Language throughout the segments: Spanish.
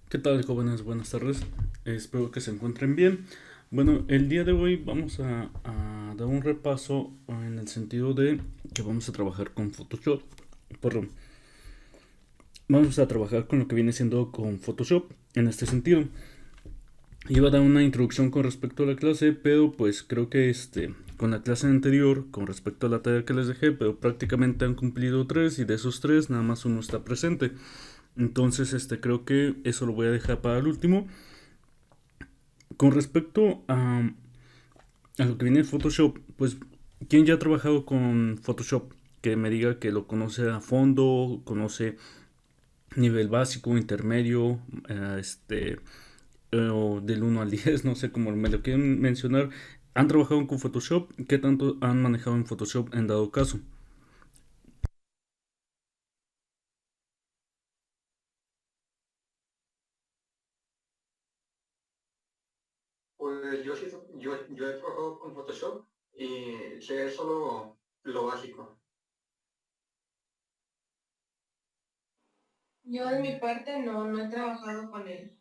¿Qué tal, jóvenes? Buenas tardes. Espero que se encuentren bien. Bueno, el día de hoy vamos a dar un repaso en el sentido de que vamos a trabajar con Photoshop. Perdón, vamos a trabajar con lo que viene siendo con Photoshop en este sentido. Iba a dar una introducción con respecto a la clase, pero pues creo que con la clase anterior, con respecto a la tarea que les dejé, pero prácticamente han cumplido tres y de esos tres nada más uno está presente. Entonces, creo que eso lo voy a dejar para el último. Con respecto a lo que viene de Photoshop, pues, ¿quién ya ha trabajado con Photoshop? Que me diga que lo conoce a fondo, conoce nivel básico, intermedio, o del 1 al 10, no sé cómo me lo quieren mencionar. ¿Han trabajado con Photoshop? ¿Qué tanto han manejado en Photoshop en dado caso? Pues yo he trabajado con Photoshop y sé solo lo básico. Yo de mi parte no he trabajado con él.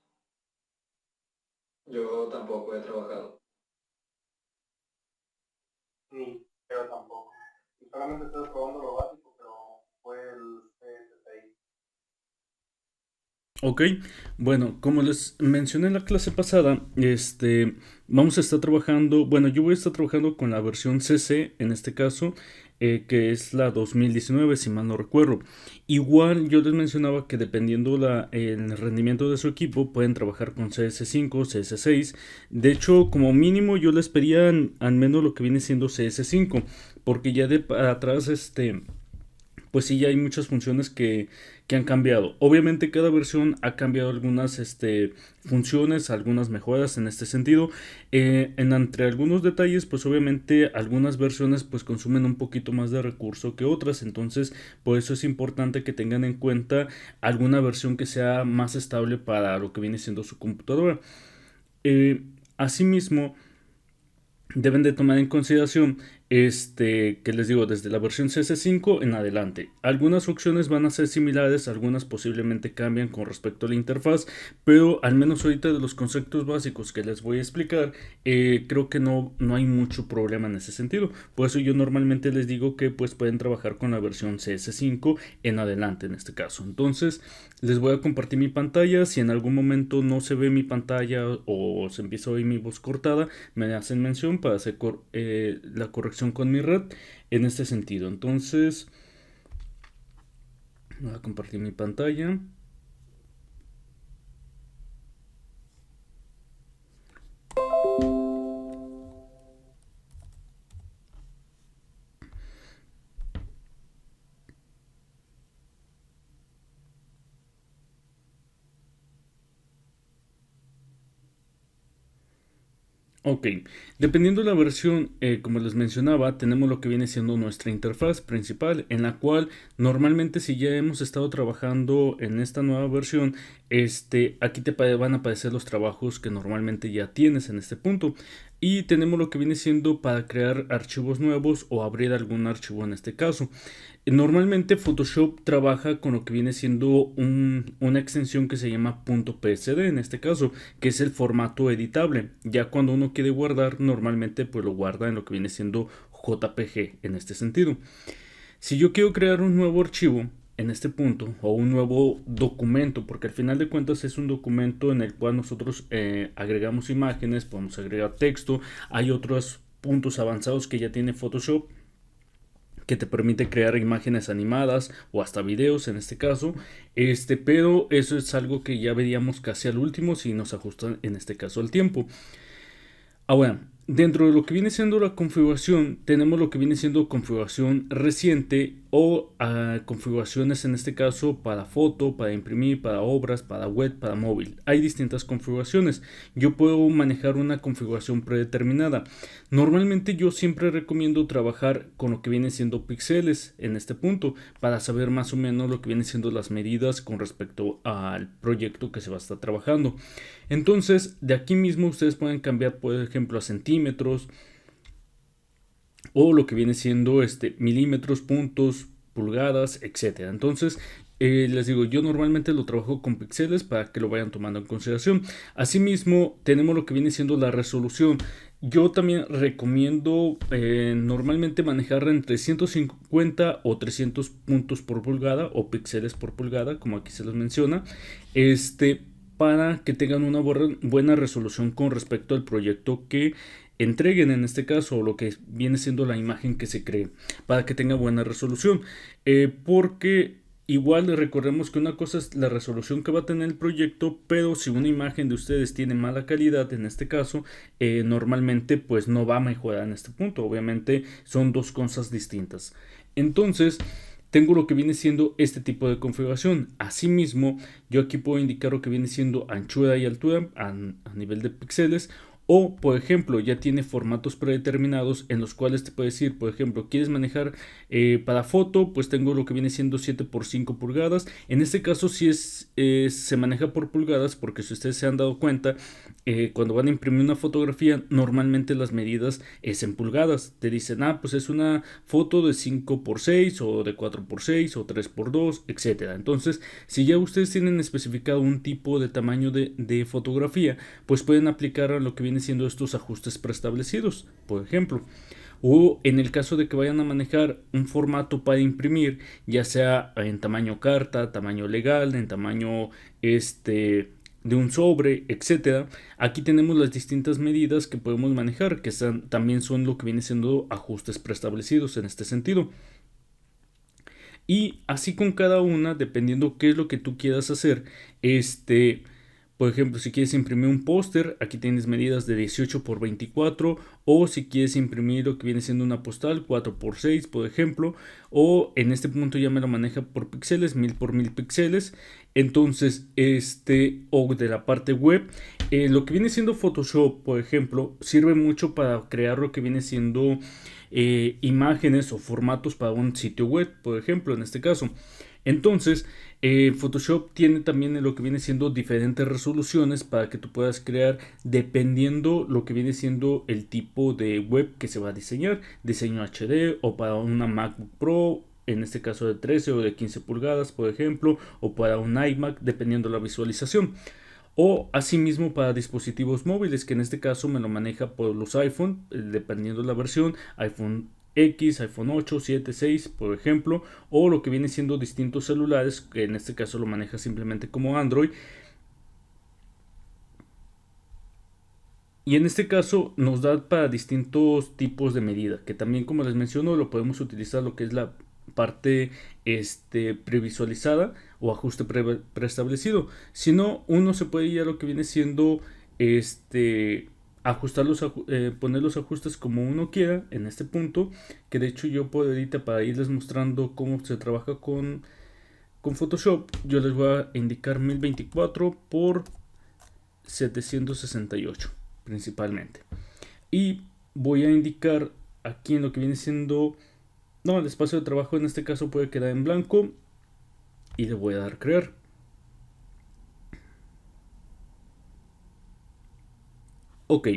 Yo tampoco he trabajado. Ni yo tampoco. Y solamente estoy probando lo básico, pero fue el CSI. Ok, bueno, como les mencioné en la clase pasada, vamos a estar trabajando, bueno, yo voy a estar trabajando con la versión CC en este caso, que es la 2019, si mal no recuerdo. Igual yo les mencionaba que dependiendo el rendimiento de su equipo, pueden trabajar con CS5, CS6. De hecho, como mínimo yo les pedía al menos lo que viene siendo CS5, porque ya de para atrás, pues sí, ya hay muchas funciones que han cambiado. Obviamente cada versión ha cambiado algunas funciones, algunas mejoras en este sentido. Entre algunos detalles, pues obviamente algunas versiones pues consumen un poquito más de recurso que otras. Entonces, por eso es importante que tengan en cuenta alguna versión que sea más estable para lo que viene siendo su computadora. Eh, Asimismo, deben de tomar en consideración que les digo desde la versión CS5 en adelante. Algunas opciones van a ser similares, algunas posiblemente cambian con respecto a la interfaz, pero al menos ahorita de los conceptos básicos que les voy a explicar, creo que no hay mucho problema en ese sentido. Por eso yo normalmente les digo que pues pueden trabajar con la versión CS5 en adelante en este caso. Entonces les voy a compartir mi pantalla. Si en algún momento no se ve mi pantalla o se empieza a oír mi voz cortada, me hacen mención para hacer la corrección con mi red en este sentido. Entonces voy a compartir mi pantalla. Ok, dependiendo de la versión, como les mencionaba, tenemos lo que viene siendo nuestra interfaz principal, en la cual normalmente si ya hemos estado trabajando en esta nueva versión, aquí van a aparecer los trabajos que normalmente ya tienes en este punto. Y tenemos lo que viene siendo para crear archivos nuevos o abrir algún archivo en este caso. Normalmente Photoshop trabaja con lo que viene siendo una extensión que se llama .psd en este caso, que es el formato editable. Ya cuando uno quiere guardar, normalmente pues lo guarda en lo que viene siendo JPG en este sentido. Si yo quiero crear un nuevo archivo en este punto o un nuevo documento, porque al final de cuentas es un documento en el cual nosotros agregamos imágenes, podemos agregar texto, hay otros puntos avanzados que ya tiene Photoshop que te permite crear imágenes animadas o hasta videos en este caso, pero eso es algo que ya veríamos casi al último si nos ajustan en este caso el tiempo. Ahora, dentro de lo que viene siendo la configuración, tenemos lo que viene siendo configuración reciente o configuraciones en este caso para foto, para imprimir, para obras, para web, para móvil. Hay distintas configuraciones. Yo puedo manejar una configuración predeterminada. Normalmente yo siempre recomiendo trabajar con lo que viene siendo píxeles en este punto para saber más o menos lo que viene siendo las medidas con respecto al proyecto que se va a estar trabajando. Entonces, de aquí mismo ustedes pueden cambiar, por ejemplo, a centímetros o lo que viene siendo milímetros, puntos, pulgadas, etcétera. Entonces, Les digo, yo normalmente lo trabajo con píxeles para que lo vayan tomando en consideración. Asimismo, tenemos lo que viene siendo la resolución. Yo también recomiendo normalmente manejar entre 150 o 300 puntos por pulgada o píxeles por pulgada, como aquí se les menciona, para que tengan una buena resolución con respecto al proyecto que entreguen, en este caso, o lo que viene siendo la imagen que se cree, para que tenga buena resolución. Porque igual recordemos que una cosa es la resolución que va a tener el proyecto, pero si una imagen de ustedes tiene mala calidad, en este caso, normalmente pues no va a mejorar en este punto. Obviamente son dos cosas distintas. Entonces, tengo lo que viene siendo este tipo de configuración. Asimismo, yo aquí puedo indicar lo que viene siendo anchura y altura a nivel de píxeles. O, por ejemplo, ya tiene formatos predeterminados en los cuales te puede decir, por ejemplo, quieres manejar para foto, pues tengo lo que viene siendo 7 por 5 pulgadas. En este caso sí se maneja por pulgadas, porque si ustedes se han dado cuenta, cuando van a imprimir una fotografía, normalmente las medidas es en pulgadas. Te dicen, pues es una foto de 5 por 6 o de 4 por 6 o 3 por 2, etcétera. Entonces, si ya ustedes tienen especificado un tipo de tamaño de fotografía, pues pueden aplicar a lo que viene siendo estos ajustes preestablecidos, por ejemplo. O en el caso de que vayan a manejar un formato para imprimir, ya sea en tamaño carta, tamaño legal, en tamaño de un sobre, etcétera. Aquí tenemos las distintas medidas que podemos manejar, que también son lo que viene siendo ajustes preestablecidos en este sentido. Y así con cada una, dependiendo qué es lo que tú quieras hacer, por ejemplo, si quieres imprimir un póster, aquí tienes medidas de 18 por 24, o si quieres imprimir lo que viene siendo una postal, 4 por 6, por ejemplo, o en este punto ya me lo maneja por píxeles, 1000 por 1000 píxeles. Entonces, o de la parte web, lo que viene siendo Photoshop, por ejemplo, sirve mucho para crear lo que viene siendo imágenes o formatos para un sitio web, por ejemplo, en este caso. Entonces, Photoshop tiene también lo que viene siendo diferentes resoluciones para que tú puedas crear dependiendo lo que viene siendo el tipo de web que se va a diseñar, diseño HD o para una MacBook Pro, en este caso de 13 o de 15 pulgadas, por ejemplo, o para un iMac, dependiendo la visualización. O asimismo para dispositivos móviles, que en este caso me lo maneja por los iPhone, dependiendo de la versión, iPhone X, iPhone 8, 7, 6, por ejemplo, o lo que viene siendo distintos celulares, que en este caso lo maneja simplemente como Android. Y en este caso nos da para distintos tipos de medida, que también, como les menciono, lo podemos utilizar lo que es la parte previsualizada o ajuste preestablecido. Si no, uno se puede ir a lo que viene siendo ajustar poner los ajustes como uno quiera en este punto, que de hecho yo puedo ahorita, para irles mostrando cómo se trabaja con Photoshop, yo les voy a indicar 1024 por 768 principalmente, y voy a indicar aquí en lo que viene siendo el espacio de trabajo, en este caso puede quedar en blanco, y le voy a dar crear. Ok,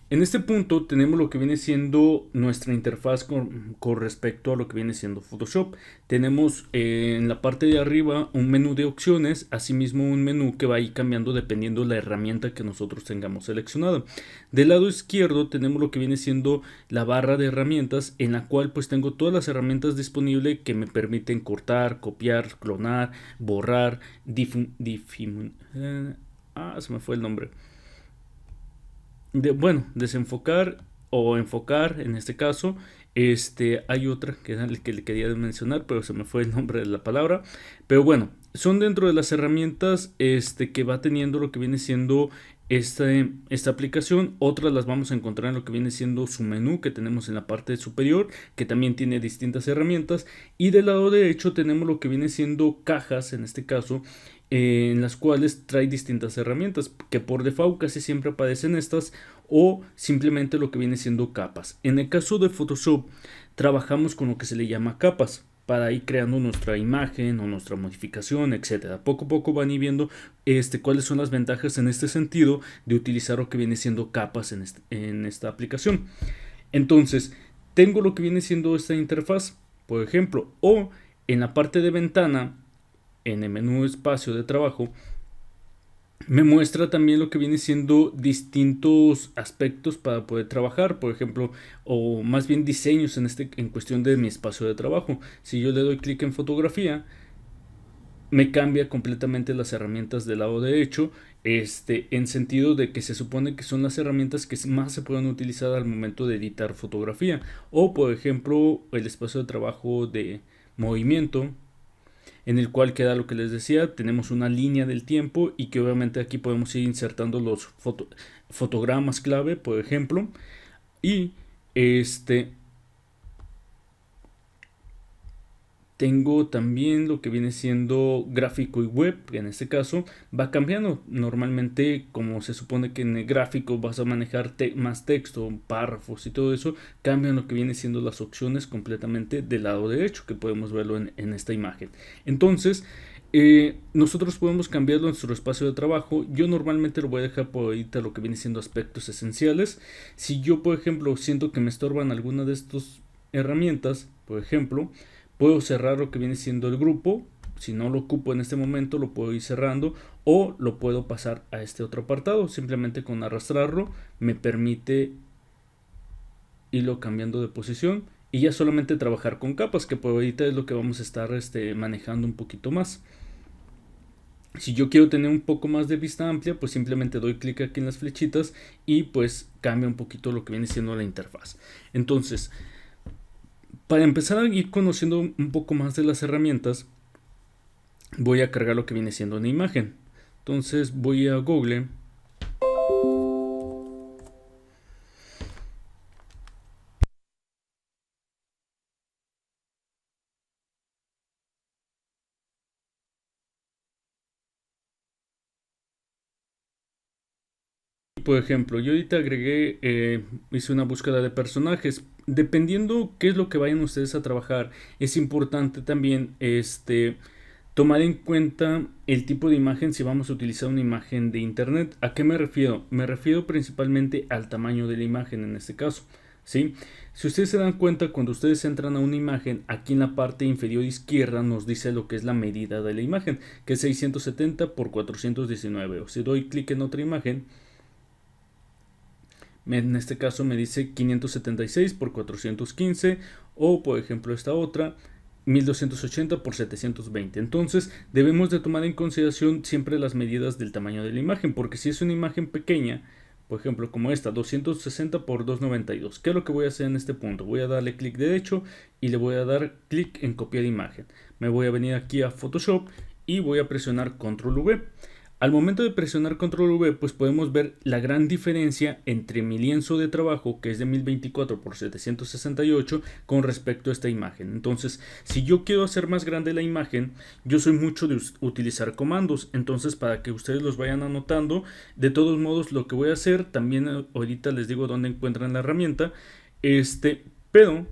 en este punto tenemos lo que viene siendo nuestra interfaz con respecto a lo que viene siendo Photoshop. Tenemos en la parte de arriba un menú de opciones, asimismo un menú que va a ir cambiando dependiendo de la herramienta que nosotros tengamos seleccionada. Del lado izquierdo tenemos lo que viene siendo la barra de herramientas, en la cual pues tengo todas las herramientas disponibles que me permiten cortar, copiar, clonar, borrar, se me fue el nombre. Desenfocar o enfocar, en este caso. Hay otra que le quería mencionar, pero se me fue el nombre de la palabra. Pero bueno, son dentro de las herramientas que va teniendo lo que viene siendo esta aplicación. Otras las vamos a encontrar en lo que viene siendo su menú, que tenemos en la parte superior, que también tiene distintas herramientas. Y del lado derecho tenemos lo que viene siendo cajas, en este caso, en las cuales trae distintas herramientas, que por default casi siempre aparecen estas, o simplemente lo que viene siendo capas. En el caso de Photoshop trabajamos con lo que se le llama capas, para ir creando nuestra imagen o nuestra modificación, etcétera. Poco a poco van a ir viendo cuáles son las ventajas en este sentido de utilizar lo que viene siendo capas en esta aplicación. Entonces, tengo lo que viene siendo esta interfaz, por ejemplo, o en la parte de ventana, en el menú espacio de trabajo, me muestra también lo que viene siendo distintos aspectos para poder trabajar, por ejemplo, o más bien diseños en cuestión de mi espacio de trabajo. Si yo le doy clic en fotografía, me cambia completamente las herramientas del lado derecho, en sentido de que se supone que son las herramientas que más se pueden utilizar al momento de editar fotografía, o por ejemplo el espacio de trabajo de movimiento, en el cual queda lo que les decía, tenemos una línea del tiempo y que obviamente aquí podemos ir insertando los fotogramas clave, por ejemplo, y tengo también lo que viene siendo gráfico y web, que en este caso va cambiando. Normalmente, como se supone que en el gráfico vas a manejar más texto, párrafos y todo eso, cambian lo que viene siendo las opciones completamente del lado derecho, que podemos verlo en esta imagen. Entonces, nosotros podemos cambiarlo en nuestro espacio de trabajo. Yo normalmente lo voy a dejar por ahorita lo que viene siendo aspectos esenciales. Si yo, por ejemplo, siento que me estorban alguna de estas herramientas, por ejemplo, puedo cerrar lo que viene siendo el grupo. Si no lo ocupo en este momento, lo puedo ir cerrando o lo puedo pasar a este otro apartado. Simplemente con arrastrarlo me permite irlo cambiando de posición y ya solamente trabajar con capas, que por ahorita es lo que vamos a estar manejando un poquito más. Si yo quiero tener un poco más de vista amplia, pues simplemente doy clic aquí en las flechitas y pues cambia un poquito lo que viene siendo la interfaz. Entonces, para empezar a ir conociendo un poco más de las herramientas, voy a cargar lo que viene siendo una imagen. Entonces voy a Google. Por ejemplo, yo ahorita agregué, hice una búsqueda de personajes. Dependiendo qué es lo que vayan ustedes a trabajar, es importante también tomar en cuenta el tipo de imagen si vamos a utilizar una imagen de internet. ¿A qué me refiero? Me refiero principalmente al tamaño de la imagen en este caso, ¿sí? Si ustedes se dan cuenta, cuando ustedes entran a una imagen, aquí en la parte inferior izquierda nos dice lo que es la medida de la imagen, que es 670 por 419. O si doy clic en otra imagen, en este caso me dice 576 por 415, o por ejemplo esta otra 1280 por 720. Entonces debemos de tomar en consideración siempre las medidas del tamaño de la imagen, porque si es una imagen pequeña, por ejemplo como esta 260 por 292, ¿qué es lo que voy a hacer en este punto? Voy a darle clic derecho y le voy a dar clic en copiar imagen. Me voy a venir aquí a Photoshop y voy a presionar Control V. Al momento de presionar Control V, pues podemos ver la gran diferencia entre mi lienzo de trabajo, que es de 1024 por 768, con respecto a esta imagen. Entonces, si yo quiero hacer más grande la imagen, yo soy mucho de utilizar comandos. Entonces, para que ustedes los vayan anotando, de todos modos, lo que voy a hacer, también ahorita les digo dónde encuentran la herramienta, pero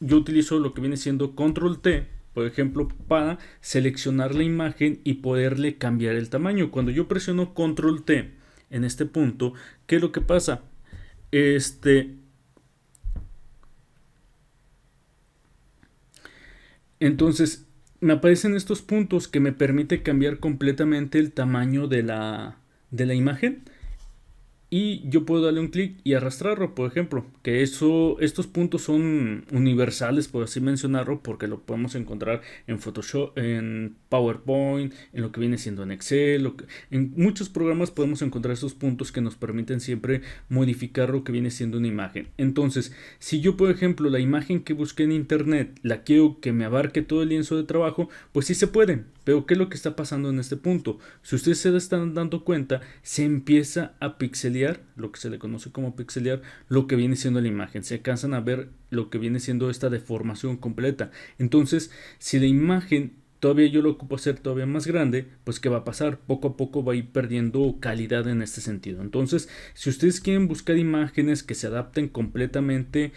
yo utilizo lo que viene siendo Control T, por ejemplo, para seleccionar la imagen y poderle cambiar el tamaño. Cuando yo presiono Control T en este punto, ¿qué es lo que pasa? Entonces, me aparecen estos puntos que me permite cambiar completamente el tamaño de la imagen. Y yo puedo darle un clic y arrastrarlo, por ejemplo, que estos puntos son universales, por así mencionarlo, porque lo podemos encontrar en Photoshop, en PowerPoint, en lo que viene siendo en Excel, en muchos programas podemos encontrar esos puntos que nos permiten siempre modificar lo que viene siendo una imagen. Entonces, si yo, por ejemplo, la imagen que busqué en internet la quiero que me abarque todo el lienzo de trabajo, pues sí se puede. Pero ¿qué es lo que está pasando en este punto? Si ustedes se están dando cuenta, se empieza a pixelear, lo que se le conoce como pixelear, lo que viene siendo la imagen. Se alcanzan a ver lo que viene siendo esta deformación completa. Entonces, si la imagen todavía yo lo ocupo hacer todavía más grande, pues ¿qué va a pasar? Poco a poco va a ir perdiendo calidad en este sentido. Entonces, si ustedes quieren buscar imágenes que se adapten completamente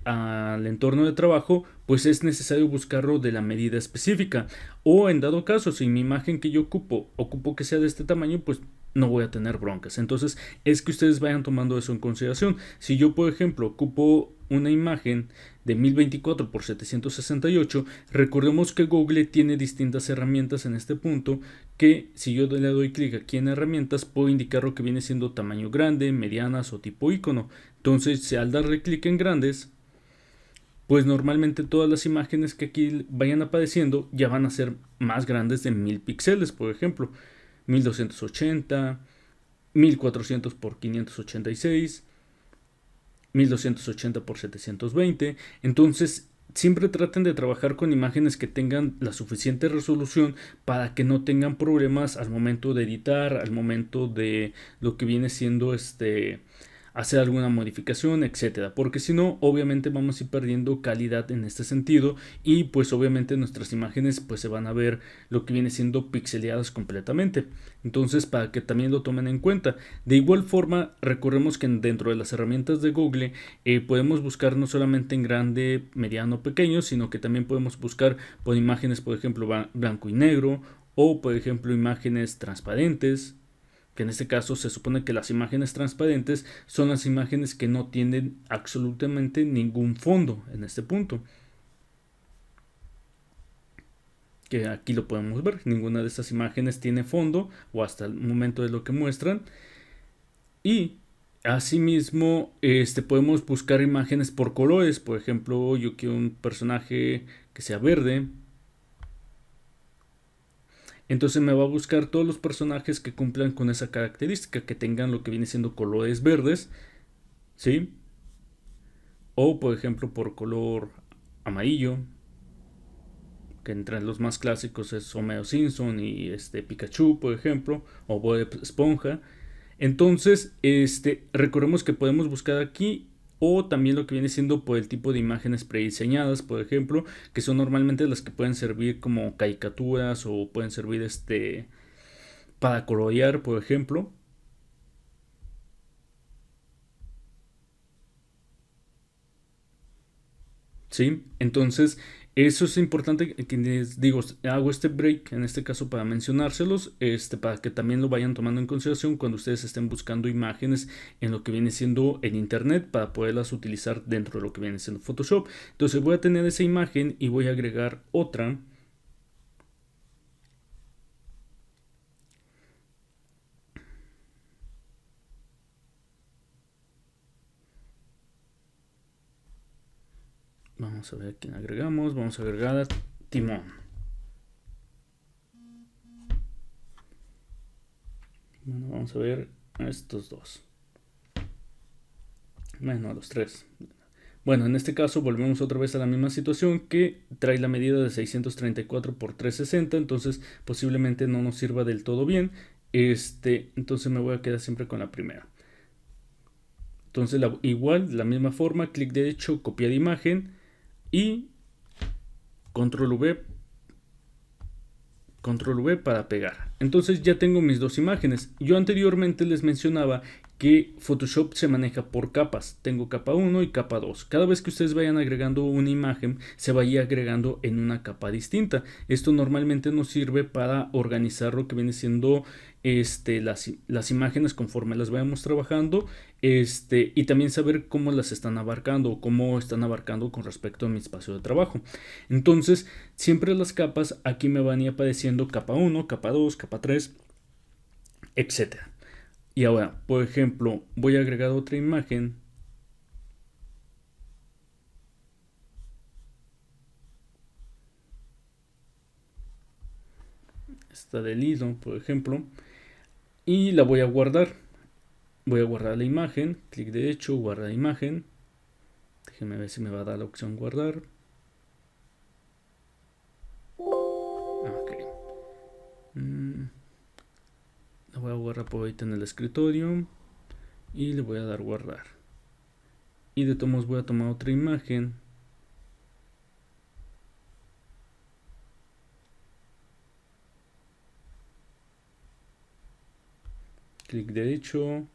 al entorno de trabajo, pues es necesario buscarlo de la medida específica, o en dado caso, si mi imagen que yo ocupo que sea de este tamaño, pues no voy a tener broncas. Entonces es que ustedes vayan tomando eso en consideración. Si yo, por ejemplo, ocupo una imagen de 1024 por 768, recordemos que Google tiene distintas herramientas en este punto, que si yo le doy clic aquí en herramientas puedo indicar lo que viene siendo tamaño grande, medianas o tipo icono. Entonces, si al darle clic en grandes, pues normalmente todas las imágenes que aquí vayan apareciendo ya van a ser más grandes de 1000 píxeles, por ejemplo, 1280, 1400 por 586, 1280 por 720. Entonces siempre traten de trabajar con imágenes que tengan la suficiente resolución para que no tengan problemas al momento de editar, al momento de lo que viene siendo hacer alguna modificación, etcétera, porque si no, obviamente vamos a ir perdiendo calidad en este sentido y pues obviamente nuestras imágenes pues se van a ver lo que viene siendo pixeleadas completamente. Entonces, para que también lo tomen en cuenta. De igual forma, recordemos que dentro de las herramientas de Google podemos buscar no solamente en grande, mediano, pequeño, sino que también podemos buscar por imágenes, por ejemplo, blanco y negro, o por ejemplo imágenes transparentes, que en este caso se supone que las imágenes transparentes son las imágenes que no tienen absolutamente ningún fondo en este punto. Que aquí lo podemos ver, ninguna de estas imágenes tiene fondo o hasta el momento de lo que muestran. Y asimismo podemos buscar imágenes por colores. Por ejemplo, yo quiero un personaje que sea verde, entonces me va a buscar todos los personajes que cumplan con esa característica, que tengan lo que viene siendo colores verdes, ¿sí? O por ejemplo por color amarillo, que entre los más clásicos es Homero Simpson y Pikachu, por ejemplo, o Bob Esponja. Entonces, recordemos que podemos buscar aquí, o también lo que viene siendo por el tipo de imágenes prediseñadas, por ejemplo, que son normalmente las que pueden servir como caricaturas o pueden servir para colorear, por ejemplo. ¿Sí? Entonces, eso es importante que les digo, hago este break en este caso para mencionárselos, para que también lo vayan tomando en consideración cuando ustedes estén buscando imágenes en lo que viene siendo en internet para poderlas utilizar dentro de lo que viene siendo Photoshop. Entonces voy a tener esa imagen y voy a agregar otra. Vamos a ver quién agregamos. Vamos a agregar a Timón. Bueno, vamos a ver a estos dos. Bueno, a los tres. Bueno, en este caso volvemos otra vez a la misma situación, que trae la medida de 634 por 360. Entonces posiblemente no nos sirva del todo bien. Entonces me voy a quedar siempre con la primera. Entonces igual, de la misma forma, clic derecho, copiar imagen y control V para pegar. Entonces ya tengo mis dos imágenes. Yo anteriormente les mencionaba que Photoshop se maneja por capas. Tengo capa 1 y capa 2. Cada vez que ustedes vayan agregando una imagen, se vaya agregando en una capa distinta. Esto normalmente nos sirve para organizar lo que viene siendo las imágenes conforme las vayamos trabajando, y también saber cómo las están abarcando o cómo están abarcando con respecto a mi espacio de trabajo. Entonces, siempre las capas aquí me van a ir apareciendo capa 1, capa 2, capa 3, etcétera. Y ahora, por ejemplo, voy a agregar otra imagen. Esta del hilo, por ejemplo. Y la voy a guardar. Voy a guardar la imagen. Clic derecho, guardar imagen. Déjenme ver si me va a dar la opción guardar. Ok. La voy a guardar por ahorita en el escritorio. Y le voy a dar guardar. Y de todos modos voy a tomar otra imagen. Clic derecho,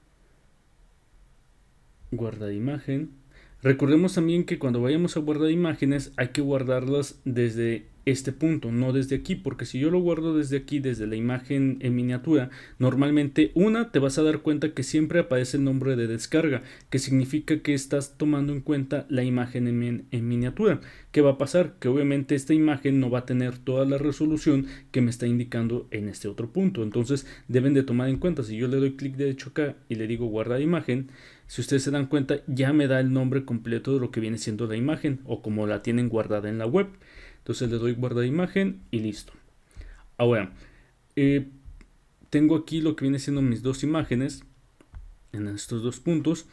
guardar imagen. Recordemos también que cuando vayamos a guardar imágenes hay que guardarlas desde este punto, no desde aquí, porque si yo lo guardo desde aquí, desde la imagen en miniatura, normalmente te vas a dar cuenta que siempre aparece el nombre de descarga, que significa que estás tomando en cuenta la imagen en miniatura. ¿Qué va a pasar? Que obviamente esta imagen no va a tener toda la resolución que me está indicando en este otro punto, entonces deben de tomar en cuenta. Si yo le doy clic derecho acá y le digo guardar imagen, si ustedes se dan cuenta ya me da el nombre completo de lo que viene siendo la imagen o como la tienen guardada en la web. Entonces le doy guardar imagen y listo. Ahora, tengo aquí lo que viene siendo mis dos imágenes en estos dos puntos.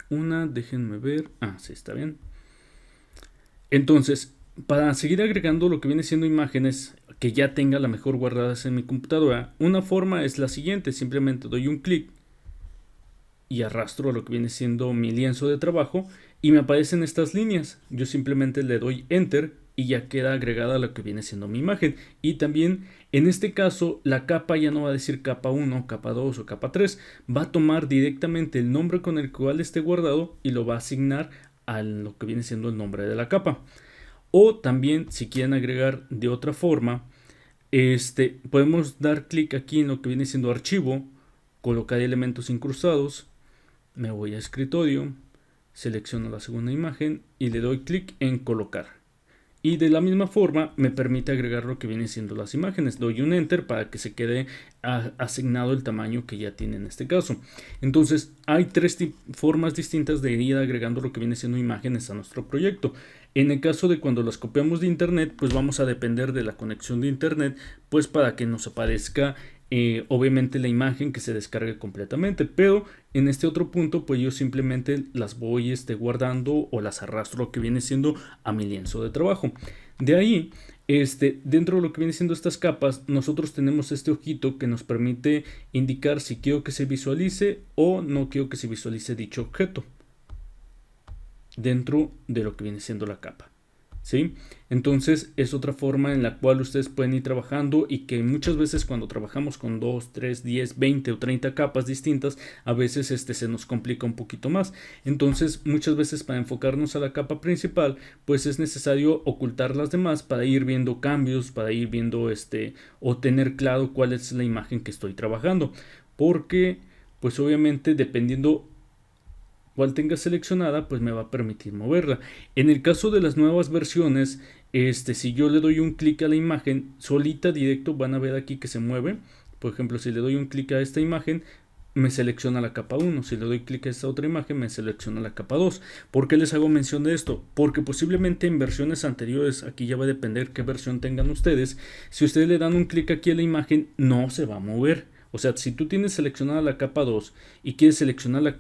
Una, déjenme ver. Sí, está bien. Entonces, para seguir agregando lo que viene siendo imágenes que ya tenga la mejor guardadas en mi computadora, una forma es la siguiente. Simplemente doy un clic y arrastro lo que viene siendo mi lienzo de trabajo y me aparecen estas líneas. Yo simplemente le doy enter y ya queda agregada lo que viene siendo mi imagen. Y también en este caso la capa ya no va a decir capa 1, capa 2 o capa 3, va a tomar directamente el nombre con el cual esté guardado y lo va a asignar a lo que viene siendo el nombre de la capa. O también, si quieren agregar de otra forma, podemos dar clic aquí en lo que viene siendo archivo, colocar elementos incrustados, me voy a escritorio, selecciono la segunda imagen y le doy clic en colocar. Y de la misma forma me permite agregar lo que viene siendo las imágenes. Doy un enter para que se quede asignado el tamaño que ya tiene en este caso. Entonces hay tres formas distintas de ir agregando lo que viene siendo imágenes a nuestro proyecto. En el caso de cuando las copiamos de internet, pues vamos a depender de la conexión de internet, pues para que nos aparezca obviamente la imagen que se descargue completamente. Pero en este otro punto pues yo simplemente las voy guardando o las arrastro lo que viene siendo a mi lienzo de trabajo. De ahí dentro de lo que viene siendo estas capas, nosotros tenemos este ojito que nos permite indicar si quiero que se visualice o no quiero que se visualice dicho objeto dentro de lo que viene siendo la capa. ¿Sí? Entonces es otra forma en la cual ustedes pueden ir trabajando y que muchas veces cuando trabajamos con 2, 3, 10, 20 o 30 capas distintas, a veces se nos complica un poquito más. Entonces muchas veces para enfocarnos a la capa principal, pues es necesario ocultar las demás para ir viendo cambios, para ir viendo o tener claro cuál es la imagen que estoy trabajando. Porque pues obviamente dependiendo cual tenga seleccionada, pues me va a permitir moverla. En el caso de las nuevas versiones, si yo le doy un clic a la imagen, solita directo van a ver aquí que se mueve. Por ejemplo, si le doy un clic a esta imagen, me selecciona la capa 1. Si le doy clic a esta otra imagen, me selecciona la capa 2. ¿Por qué les hago mención de esto? Porque posiblemente en versiones anteriores, aquí ya va a depender qué versión tengan ustedes, si ustedes le dan un clic aquí a la imagen, no se va a mover. O sea, si tú tienes seleccionada la capa 2 y quieres seleccionar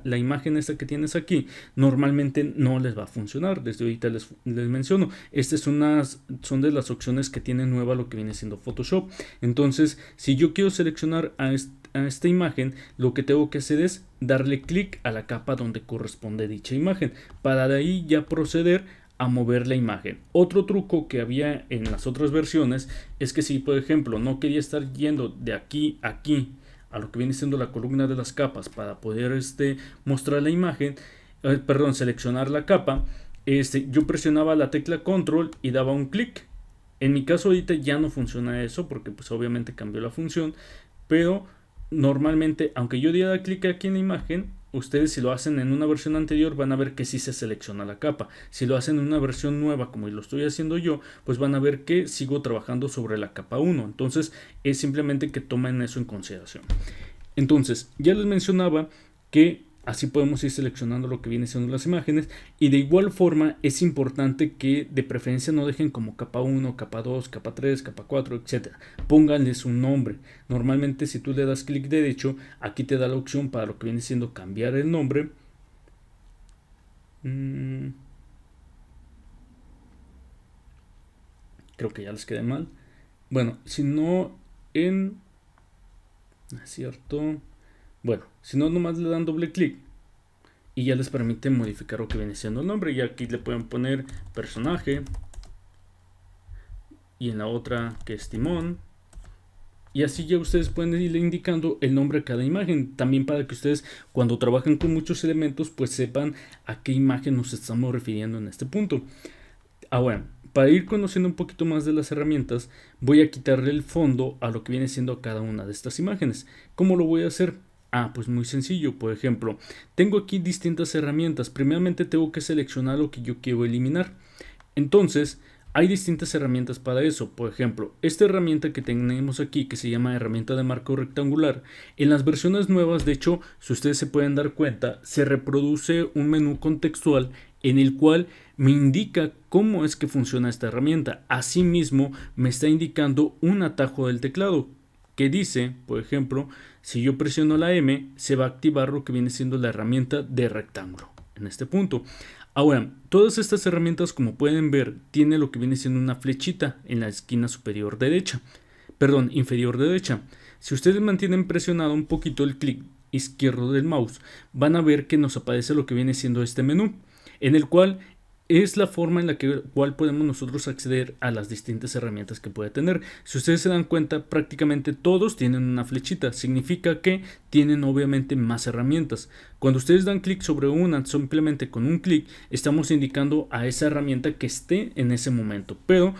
la imagen esta que tienes aquí, normalmente no les va a funcionar. Desde ahorita les menciono. Estas son de las opciones que tiene nueva lo que viene siendo Photoshop. Entonces, si yo quiero seleccionar a esta imagen, lo que tengo que hacer es darle clic a la capa donde corresponde dicha imagen. Para de ahí ya proceder a mover la imagen. Otro truco que había en las otras versiones es que si por ejemplo no quería estar yendo de aquí a aquí a lo que viene siendo la columna de las capas para poder mostrar la imagen, seleccionar la capa, yo presionaba la tecla control y daba un clic. En mi caso ahorita ya no funciona eso porque pues obviamente cambió la función, pero normalmente aunque yo diera clic aquí en la imagen, ustedes si lo hacen en una versión anterior van a ver que sí se selecciona la capa. Si lo hacen en una versión nueva como lo estoy haciendo yo, pues van a ver que sigo trabajando sobre la capa 1. Entonces es simplemente que tomen eso en consideración. Entonces ya les mencionaba que así podemos ir seleccionando lo que viene siendo las imágenes, y de igual forma es importante que de preferencia no dejen como capa 1, capa 2, capa 3, capa 4, etc. Pónganles un nombre. Normalmente si tú le das clic derecho, aquí te da la opción para lo que viene siendo cambiar el nombre. Creo que ya les quedé mal. Bueno, si no en... ¿Es cierto? Bueno, si no, nomás le dan doble clic y ya les permite modificar lo que viene siendo el nombre. Y aquí le pueden poner personaje y en la otra que es timón. Y así ya ustedes pueden ir indicando el nombre a cada imagen. También para que ustedes cuando trabajan con muchos elementos pues sepan a qué imagen nos estamos refiriendo en este punto. Ahora, para ir conociendo un poquito más de las herramientas, voy a quitarle el fondo a lo que viene siendo cada una de estas imágenes. ¿Cómo lo voy a hacer? Pues muy sencillo. Por ejemplo, tengo aquí distintas herramientas. Primeramente tengo que seleccionar lo que yo quiero eliminar. Entonces, hay distintas herramientas para eso. Por ejemplo, esta herramienta que tenemos aquí, que se llama herramienta de marco rectangular, en las versiones nuevas, de hecho, si ustedes se pueden dar cuenta, se reproduce un menú contextual en el cual me indica cómo es que funciona esta herramienta. Asimismo, me está indicando un atajo del teclado que dice, por ejemplo, si yo presiono la M, se va a activar lo que viene siendo la herramienta de rectángulo en este punto. Ahora, todas estas herramientas, como pueden ver, tiene lo que viene siendo una flechita en la esquina superior derecha, perdón, inferior derecha. Si ustedes mantienen presionado un poquito el clic izquierdo del mouse, van a ver que nos aparece lo que viene siendo este menú, en el cual es la forma en la cual podemos nosotros acceder a las distintas herramientas que puede tener. Si ustedes se dan cuenta, prácticamente todos tienen una flechita. Significa que tienen obviamente más herramientas. Cuando ustedes dan clic sobre una, simplemente con un clic, estamos indicando a esa herramienta que esté en ese momento. Pero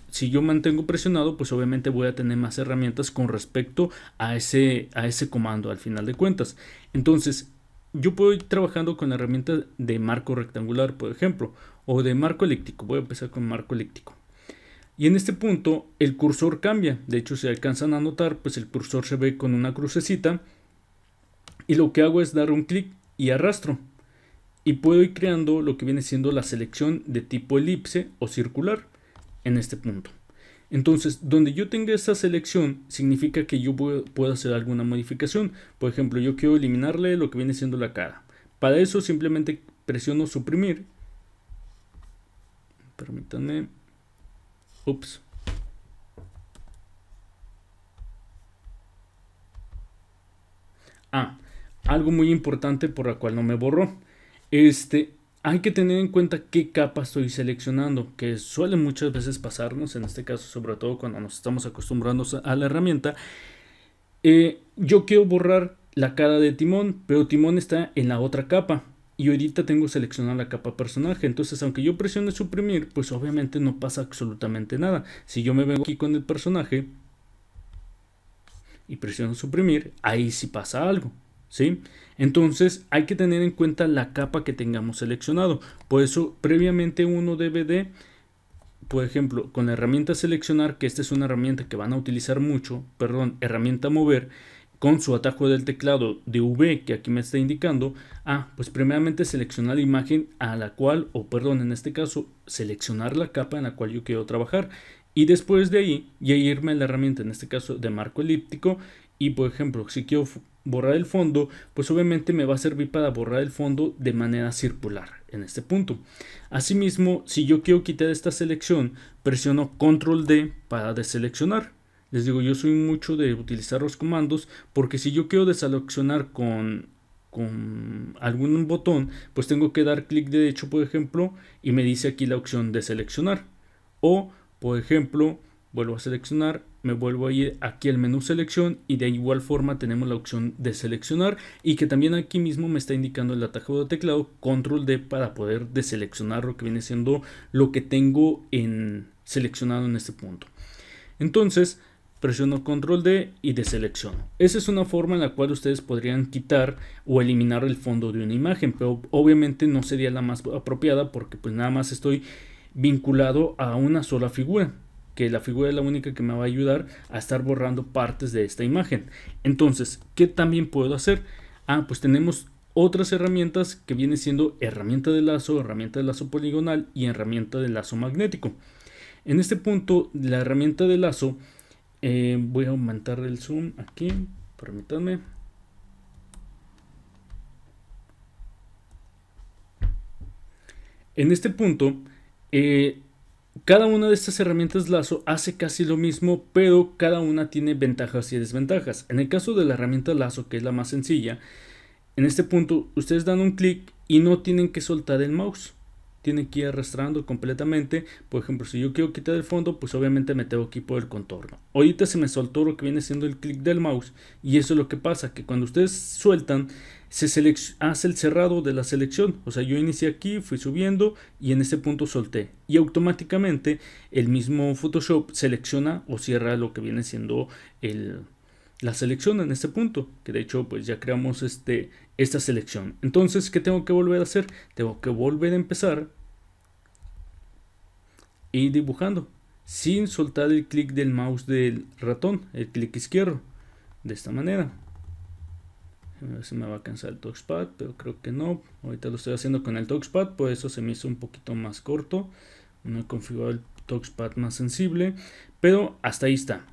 si yo mantengo presionado, pues obviamente voy a tener más herramientas con respecto a ese comando al final de cuentas. Entonces, yo puedo ir trabajando con la herramienta de marco rectangular, por ejemplo, o de marco elíptico. Voy a empezar con marco elíptico. Y en este punto el cursor cambia. De hecho, si alcanzan a notar, pues el cursor se ve con una crucecita. Y lo que hago es dar un clic y arrastro. Y puedo ir creando lo que viene siendo la selección de tipo elipse o circular en este punto. Entonces, donde yo tenga esta selección, significa que yo puedo hacer alguna modificación. Por ejemplo, yo quiero eliminarle lo que viene siendo la cara. Para eso simplemente presiono suprimir. Permítanme. Ups. Algo muy importante por la cual no me borró. Hay que tener en cuenta qué capa estoy seleccionando, que suele muchas veces pasarnos, en este caso sobre todo cuando nos estamos acostumbrando a la herramienta. Yo quiero borrar la cara de Timón, pero Timón está en la otra capa y ahorita tengo seleccionada la capa personaje. Entonces, aunque yo presione suprimir, pues obviamente no pasa absolutamente nada. Si yo me vengo aquí con el personaje y presiono suprimir, ahí sí pasa algo, ¿sí? Entonces hay que tener en cuenta la capa que tengamos seleccionado. Por eso previamente uno debe de, por ejemplo, con la herramienta seleccionar, que esta es una herramienta que van a utilizar mucho, herramienta mover, con su atajo del teclado de V que aquí me está indicando, pues primeramente seleccionar la imagen a la cual, en este caso seleccionar la capa en la cual yo quiero trabajar. Y después de ahí ya irme a la herramienta, en este caso de marco elíptico, y por ejemplo, si quiero borrar el fondo, pues obviamente me va a servir para borrar el fondo de manera circular en este punto. Asimismo, si yo quiero quitar esta selección, presiono control D para deseleccionar. Les digo, yo soy mucho de utilizar los comandos, porque si yo quiero deseleccionar con algún botón, pues tengo que dar clic derecho, por ejemplo, y me dice aquí la opción de seleccionar. O, por ejemplo, vuelvo a seleccionar, me vuelvo a ir aquí al menú selección y de igual forma tenemos la opción de seleccionar, y que también aquí mismo me está indicando el atajo de teclado control D para poder deseleccionar lo que viene siendo lo que tengo seleccionado en este punto. Entonces presiono control D y deselecciono. Esa es una forma en la cual ustedes podrían quitar o eliminar el fondo de una imagen, pero obviamente no sería la más apropiada, porque pues nada más estoy vinculado a una sola figura, que la figura es la única que me va a ayudar a estar borrando partes de esta imagen. Entonces, ¿qué también puedo hacer? Pues tenemos otras herramientas que vienen siendo herramienta de lazo poligonal y herramienta de lazo magnético. En este punto, la herramienta de lazo, voy a aumentar el zoom aquí, permítanme. En este punto, cada una de estas herramientas lazo hace casi lo mismo, pero cada una tiene ventajas y desventajas. En el caso de la herramienta lazo, que es la más sencilla, en este punto ustedes dan un clic y no tienen que soltar el mouse. tiene que ir arrastrando completamente. Por ejemplo, si yo quiero quitar el fondo, pues obviamente me tengo que ir por el contorno. Ahorita se me soltó lo que viene siendo el clic del mouse, y eso es lo que pasa, que cuando ustedes sueltan, hace el cerrado de la selección. O sea, yo inicié aquí, fui subiendo y en ese punto solté, y automáticamente el mismo Photoshop selecciona o cierra lo que viene siendo la selección en este punto, que de hecho pues ya creamos esta selección. Entonces, ¿qué tengo que volver a hacer? Tengo que volver a empezar y dibujando sin soltar el clic del mouse del ratón, el clic izquierdo, de esta manera. A ver si me va a cansar el touchpad, pero creo que no. Ahorita lo estoy haciendo con el touchpad, por eso se me hizo un poquito más corto. No he configurado el touchpad más sensible, pero hasta ahí está.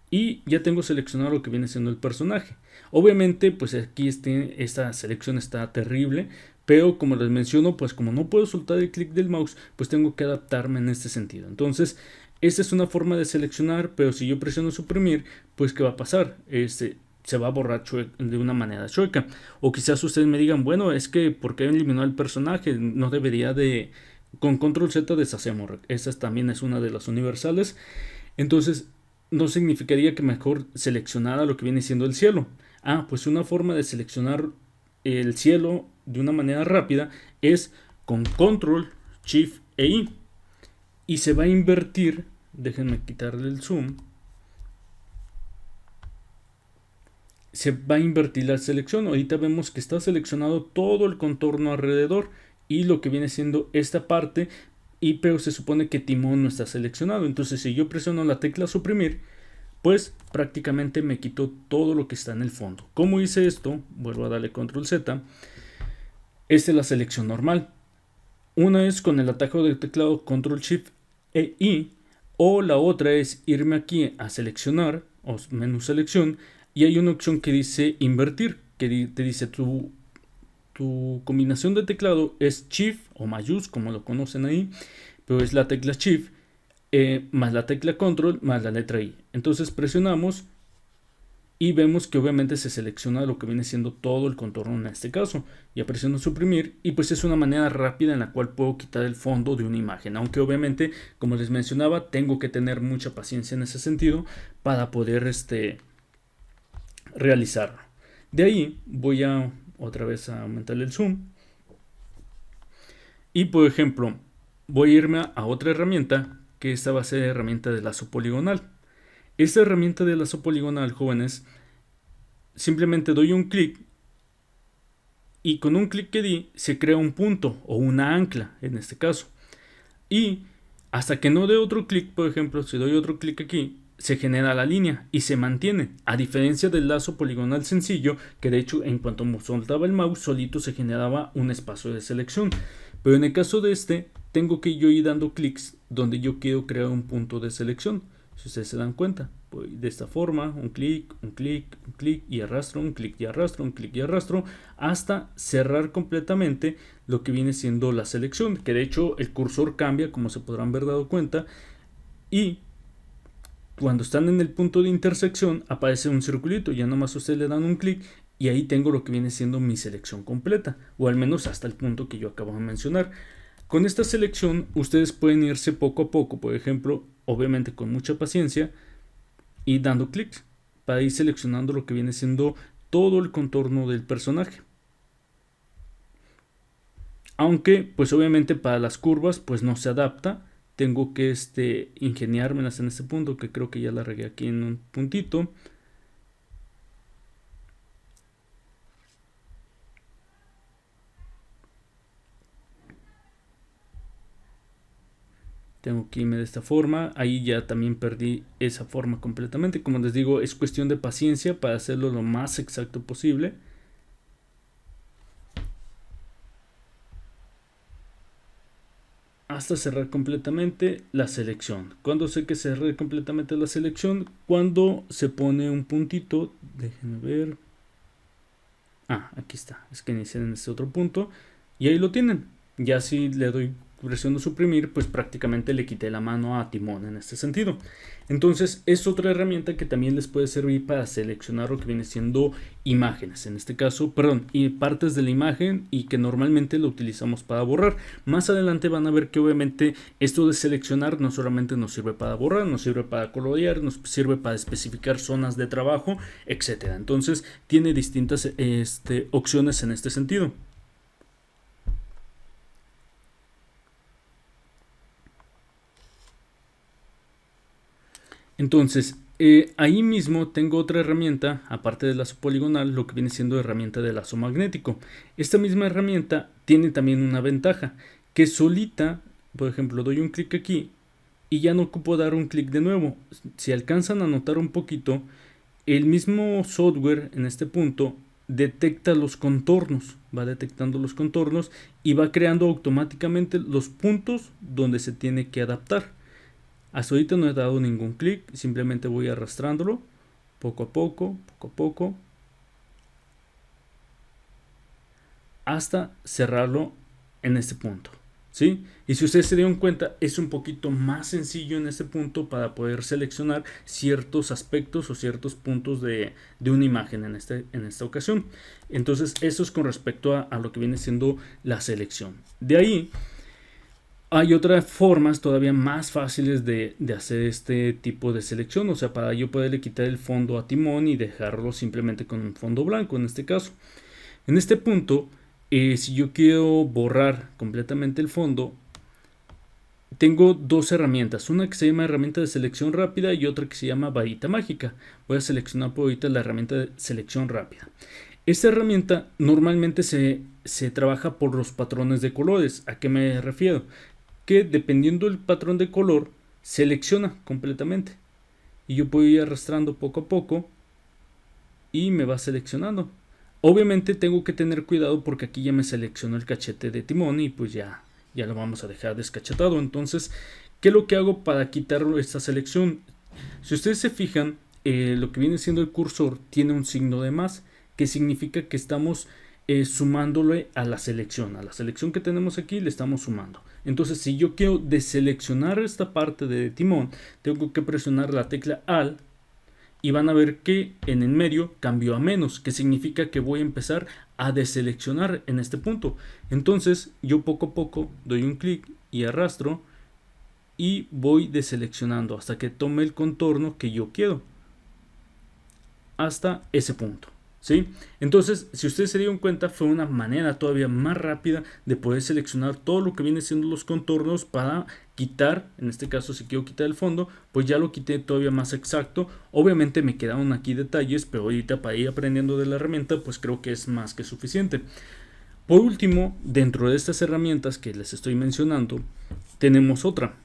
Y ya tengo seleccionado lo que viene siendo el personaje. Obviamente pues aquí esta selección está terrible, pero como les menciono, pues como no puedo soltar el clic del mouse, pues tengo que adaptarme en este sentido. Entonces esta es una forma de seleccionar, pero si yo presiono suprimir, pues ¿qué va a pasar? Se va a borrar de una manera chueca. O quizás ustedes me digan, bueno, es que ¿por qué eliminó el personaje? No debería de... Con control Z deshacemos. Esa también es una de las universales. Entonces no significaría que mejor seleccionara lo que viene siendo el cielo. Pues una forma de seleccionar el cielo de una manera rápida es con control, shift e I. Y se va a invertir, déjenme quitarle el zoom. Se va a invertir la selección. Ahorita vemos que está seleccionado todo el contorno alrededor y lo que viene siendo esta parte, pero se supone que timón no está seleccionado. Entonces si yo presiono la tecla suprimir, pues prácticamente me quitó todo lo que está en el fondo. ¿Cómo hice esto? Vuelvo a darle control Z. Esta es la selección normal. Una es con el atajo del teclado control shift e I, o la otra es irme aquí a seleccionar o menú selección, y hay una opción que dice invertir, que te dice tu combinación de teclado es Shift o mayús, como lo conocen ahí, pero es la tecla Shift más la tecla Control más la letra I. Entonces presionamos y vemos que obviamente se selecciona lo que viene siendo todo el contorno en este caso. Ya presiono suprimir y pues es una manera rápida en la cual puedo quitar el fondo de una imagen, aunque obviamente, como les mencionaba, tengo que tener mucha paciencia en ese sentido para poder realizarlo. De ahí voy a otra vez a aumentar el zoom y por ejemplo voy a irme a otra herramienta, que esta va a ser la herramienta de lazo poligonal. Esta herramienta de lazo poligonal, jóvenes, simplemente doy un clic y con un clic que di se crea un punto o una ancla en este caso, y hasta que no dé otro clic, por ejemplo si doy otro clic aquí, se genera la línea y se mantiene, a diferencia del lazo poligonal sencillo, que de hecho en cuanto soltaba el mouse solito se generaba un espacio de selección. Pero en el caso de tengo que yo ir dando clics donde yo quiero crear un punto de selección. Si ustedes se dan cuenta, voy de esta forma, un clic, un clic, un clic y arrastro, un clic y arrastro, un clic y arrastro, hasta cerrar completamente lo que viene siendo la selección, que de hecho el cursor cambia, como se podrán haber dado cuenta, y cuando están en el punto de intersección aparece un circulito, ya nomás ustedes le dan un clic y ahí tengo lo que viene siendo mi selección completa, o al menos hasta el punto que yo acabo de mencionar. Con esta selección ustedes pueden irse poco a poco, por ejemplo, obviamente con mucha paciencia y dando clics para ir seleccionando lo que viene siendo todo el contorno del personaje. Aunque pues obviamente para las curvas pues no se adapta. Tengo que ingeniármelas en este punto, que creo que ya la regué aquí en un puntito. Tengo que irme de esta forma. Ahí ya también perdí esa forma completamente. Como les digo, es cuestión de paciencia para hacerlo lo más exacto posible. Hasta cerrar completamente la selección. ¿Cuándo sé que cerré completamente la selección? Cuando se pone un puntito. Déjenme ver. Aquí está. Es que inicié en este otro punto. Y ahí lo tienen. Ya si le doy presiono suprimir, pues prácticamente le quité la mano a Timón en este sentido. Entonces es otra herramienta que también les puede servir para seleccionar lo que viene siendo imágenes, en este caso, perdón, y partes de la imagen, y que normalmente lo utilizamos para borrar. Más adelante van a ver que obviamente esto de seleccionar no solamente nos sirve para borrar, nos sirve para colorear, nos sirve para especificar zonas de trabajo, etcétera. Entonces tiene distintas opciones en este sentido. Entonces, ahí mismo tengo otra herramienta, aparte del lazo poligonal, lo que viene siendo herramienta de lazo magnético. Esta misma herramienta tiene también una ventaja, que solita, por ejemplo, doy un clic aquí y ya no ocupo dar un clic de nuevo. Si alcanzan a notar un poquito, el mismo software en este punto detecta los contornos, va detectando los contornos y va creando automáticamente los puntos donde se tiene que adaptar. Hasta ahorita no he dado ningún clic, simplemente voy arrastrándolo poco a poco, hasta cerrarlo en este punto, ¿sí? Y si ustedes se dieron cuenta, es un poquito más sencillo en este punto para poder seleccionar ciertos aspectos o ciertos puntos de una imagen en esta ocasión. Entonces, eso es con respecto a lo que viene siendo la selección. De ahí hay otras formas todavía más fáciles de hacer este tipo de selección. O sea, para yo poderle quitar el fondo a Timón y dejarlo simplemente con un fondo blanco en este caso. En este punto, si yo quiero borrar completamente el fondo, tengo dos herramientas. Una que se llama herramienta de selección rápida y otra que se llama varita mágica. Voy a seleccionar por ahorita la herramienta de selección rápida. Esta herramienta normalmente se trabaja por los patrones de colores. ¿A qué me refiero? Que dependiendo del patrón de color selecciona completamente y yo puedo ir arrastrando poco a poco y me va seleccionando. Obviamente tengo que tener cuidado porque aquí ya me seleccionó el cachete de Timón y pues ya lo vamos a dejar descachetado. Entonces, ¿qué es lo que hago para quitarlo esta selección? Si ustedes se fijan, lo que viene siendo el cursor tiene un signo de más, que significa que estamos sumándole a la selección que tenemos aquí, le estamos sumando. Entonces, si yo quiero deseleccionar esta parte de Timón, tengo que presionar la tecla Alt y van a ver que en el medio cambió a menos, que significa que voy a empezar a deseleccionar en este punto. Entonces, yo poco a poco doy un clic y arrastro y voy deseleccionando hasta que tome el contorno que yo quiero, hasta ese punto. ¿Sí? Entonces, si ustedes se dieron cuenta, fue una manera todavía más rápida de poder seleccionar todo lo que viene siendo los contornos para quitar, en este caso si quiero quitar el fondo, pues ya lo quité todavía más exacto. Obviamente me quedaron aquí detalles, pero ahorita para ir aprendiendo de la herramienta, pues creo que es más que suficiente. Por último, dentro de estas herramientas que les estoy mencionando, tenemos otra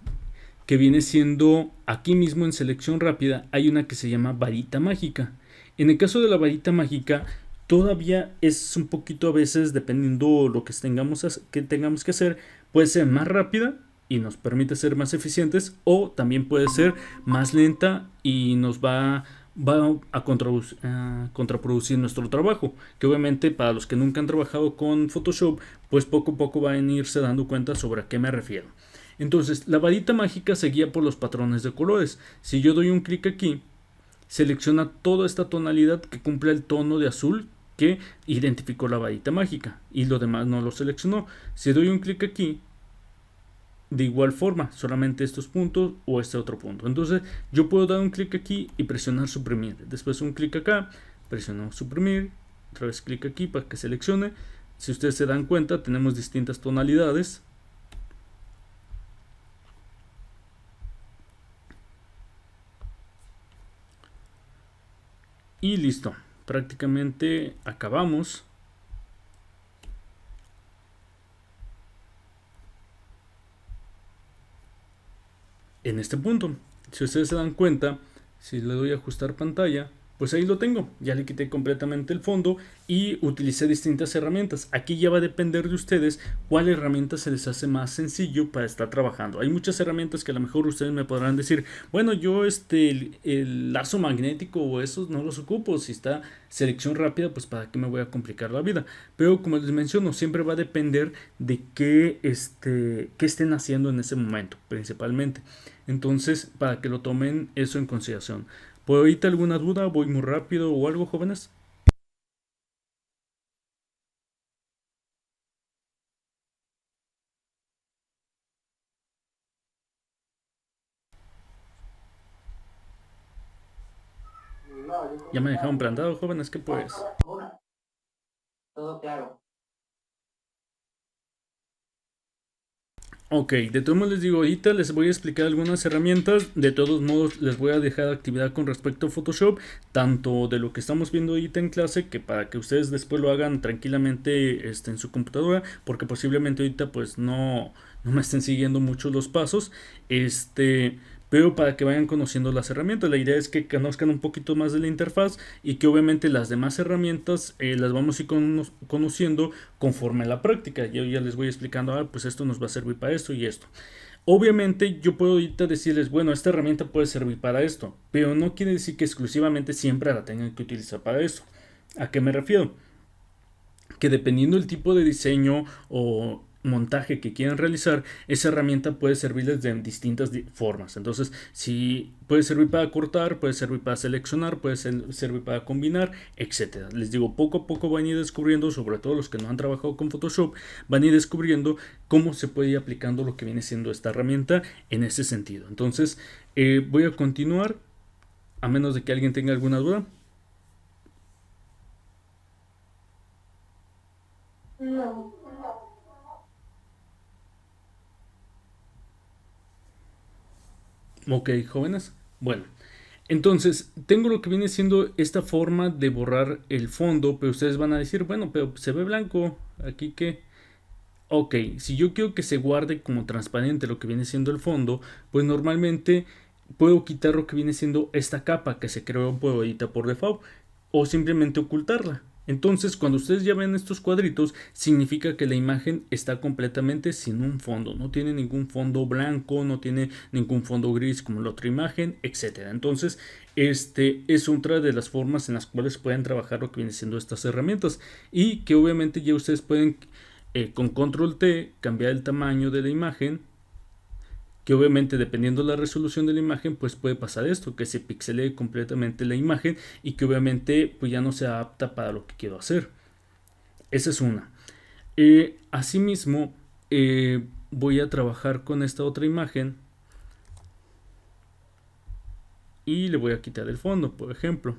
que viene siendo aquí mismo en selección rápida. Hay una que se llama varita mágica. En el caso de la varita mágica, todavía es un poquito a veces, dependiendo lo que tengamos que hacer, puede ser más rápida y nos permite ser más eficientes, o también puede ser más lenta y nos va a contraproducir nuestro trabajo, que obviamente para los que nunca han trabajado con Photoshop, pues poco a poco van a irse dando cuenta sobre a qué me refiero. Entonces, la varita mágica se guía por los patrones de colores. Si yo doy un clic aquí, selecciona toda esta tonalidad que cumple el tono de azul que identificó la varita mágica, y lo demás no lo seleccionó. Si doy un clic aquí, de igual forma, solamente estos puntos o este otro punto. Entonces yo puedo dar un clic aquí y presionar suprimir, después un clic acá, presiono suprimir, otra vez clic aquí para que seleccione. Si ustedes se dan cuenta, tenemos distintas tonalidades. Y listo, prácticamente acabamos. En este punto, si ustedes se dan cuenta, si le doy a ajustar pantalla, pues ahí lo tengo, ya le quité completamente el fondo y utilicé distintas herramientas. Aquí ya va a depender de ustedes cuál herramienta se les hace más sencillo para estar trabajando. Hay muchas herramientas que a lo mejor ustedes me podrán decir, bueno, yo el lazo magnético o esos no los ocupo, si está selección rápida, pues para qué me voy a complicar la vida. Pero como les menciono, siempre va a depender de qué estén haciendo en ese momento, principalmente. Entonces, para que lo tomen eso en consideración. ¿Por ahorita alguna duda? ¿Voy muy rápido o algo, jóvenes? No, yo creo Ya que me está dejaron plantado, jóvenes, ¿qué pues? Todo claro. Ok, de todos modos les digo, ahorita les voy a explicar algunas herramientas, de todos modos les voy a dejar actividad con respecto a Photoshop, tanto de lo que estamos viendo ahorita en clase, que para que ustedes después lo hagan tranquilamente en su computadora, porque posiblemente ahorita pues no me estén siguiendo mucho los pasos, pero para que vayan conociendo las herramientas. La idea es que conozcan un poquito más de la interfaz y que obviamente las demás herramientas las vamos a ir conociendo conforme a la práctica. Yo ya les voy explicando, pues esto nos va a servir para esto y esto. Obviamente yo puedo ahorita decirles, bueno, esta herramienta puede servir para esto, pero no quiere decir que exclusivamente siempre la tengan que utilizar para eso. ¿A qué me refiero? Que dependiendo del tipo de diseño o montaje que quieran realizar, esa herramienta puede servirles de distintas formas. Entonces, si puede servir para cortar, puede servir para seleccionar, puede servir para combinar, etcétera. Les digo, poco a poco van a ir descubriendo, sobre todo los que no han trabajado con Photoshop, van a ir descubriendo cómo se puede ir aplicando lo que viene siendo esta herramienta en ese sentido. Entonces, voy a continuar, a menos de que alguien tenga alguna duda. No. Ok, jóvenes. Bueno, entonces tengo lo que viene siendo esta forma de borrar el fondo, pero ustedes van a decir, bueno, pero se ve blanco, aquí que... Ok, si yo quiero que se guarde como transparente lo que viene siendo el fondo, pues normalmente puedo quitar lo que viene siendo esta capa que se creó por ahorita por default o simplemente ocultarla. Entonces, cuando ustedes ya ven estos cuadritos, significa que la imagen está completamente sin un fondo. No tiene ningún fondo blanco, no tiene ningún fondo gris como la otra imagen, etcétera. Entonces, es otra de las formas en las cuales pueden trabajar lo que viene siendo estas herramientas. Y que obviamente ya ustedes pueden, con control T, cambiar el tamaño de la imagen. Que obviamente dependiendo de la resolución de la imagen pues puede pasar esto, que se pixelee completamente la imagen y que obviamente pues ya no sea apta para lo que quiero hacer. Esa es una. Asimismo voy a trabajar con esta otra imagen y le voy a quitar el fondo, por ejemplo.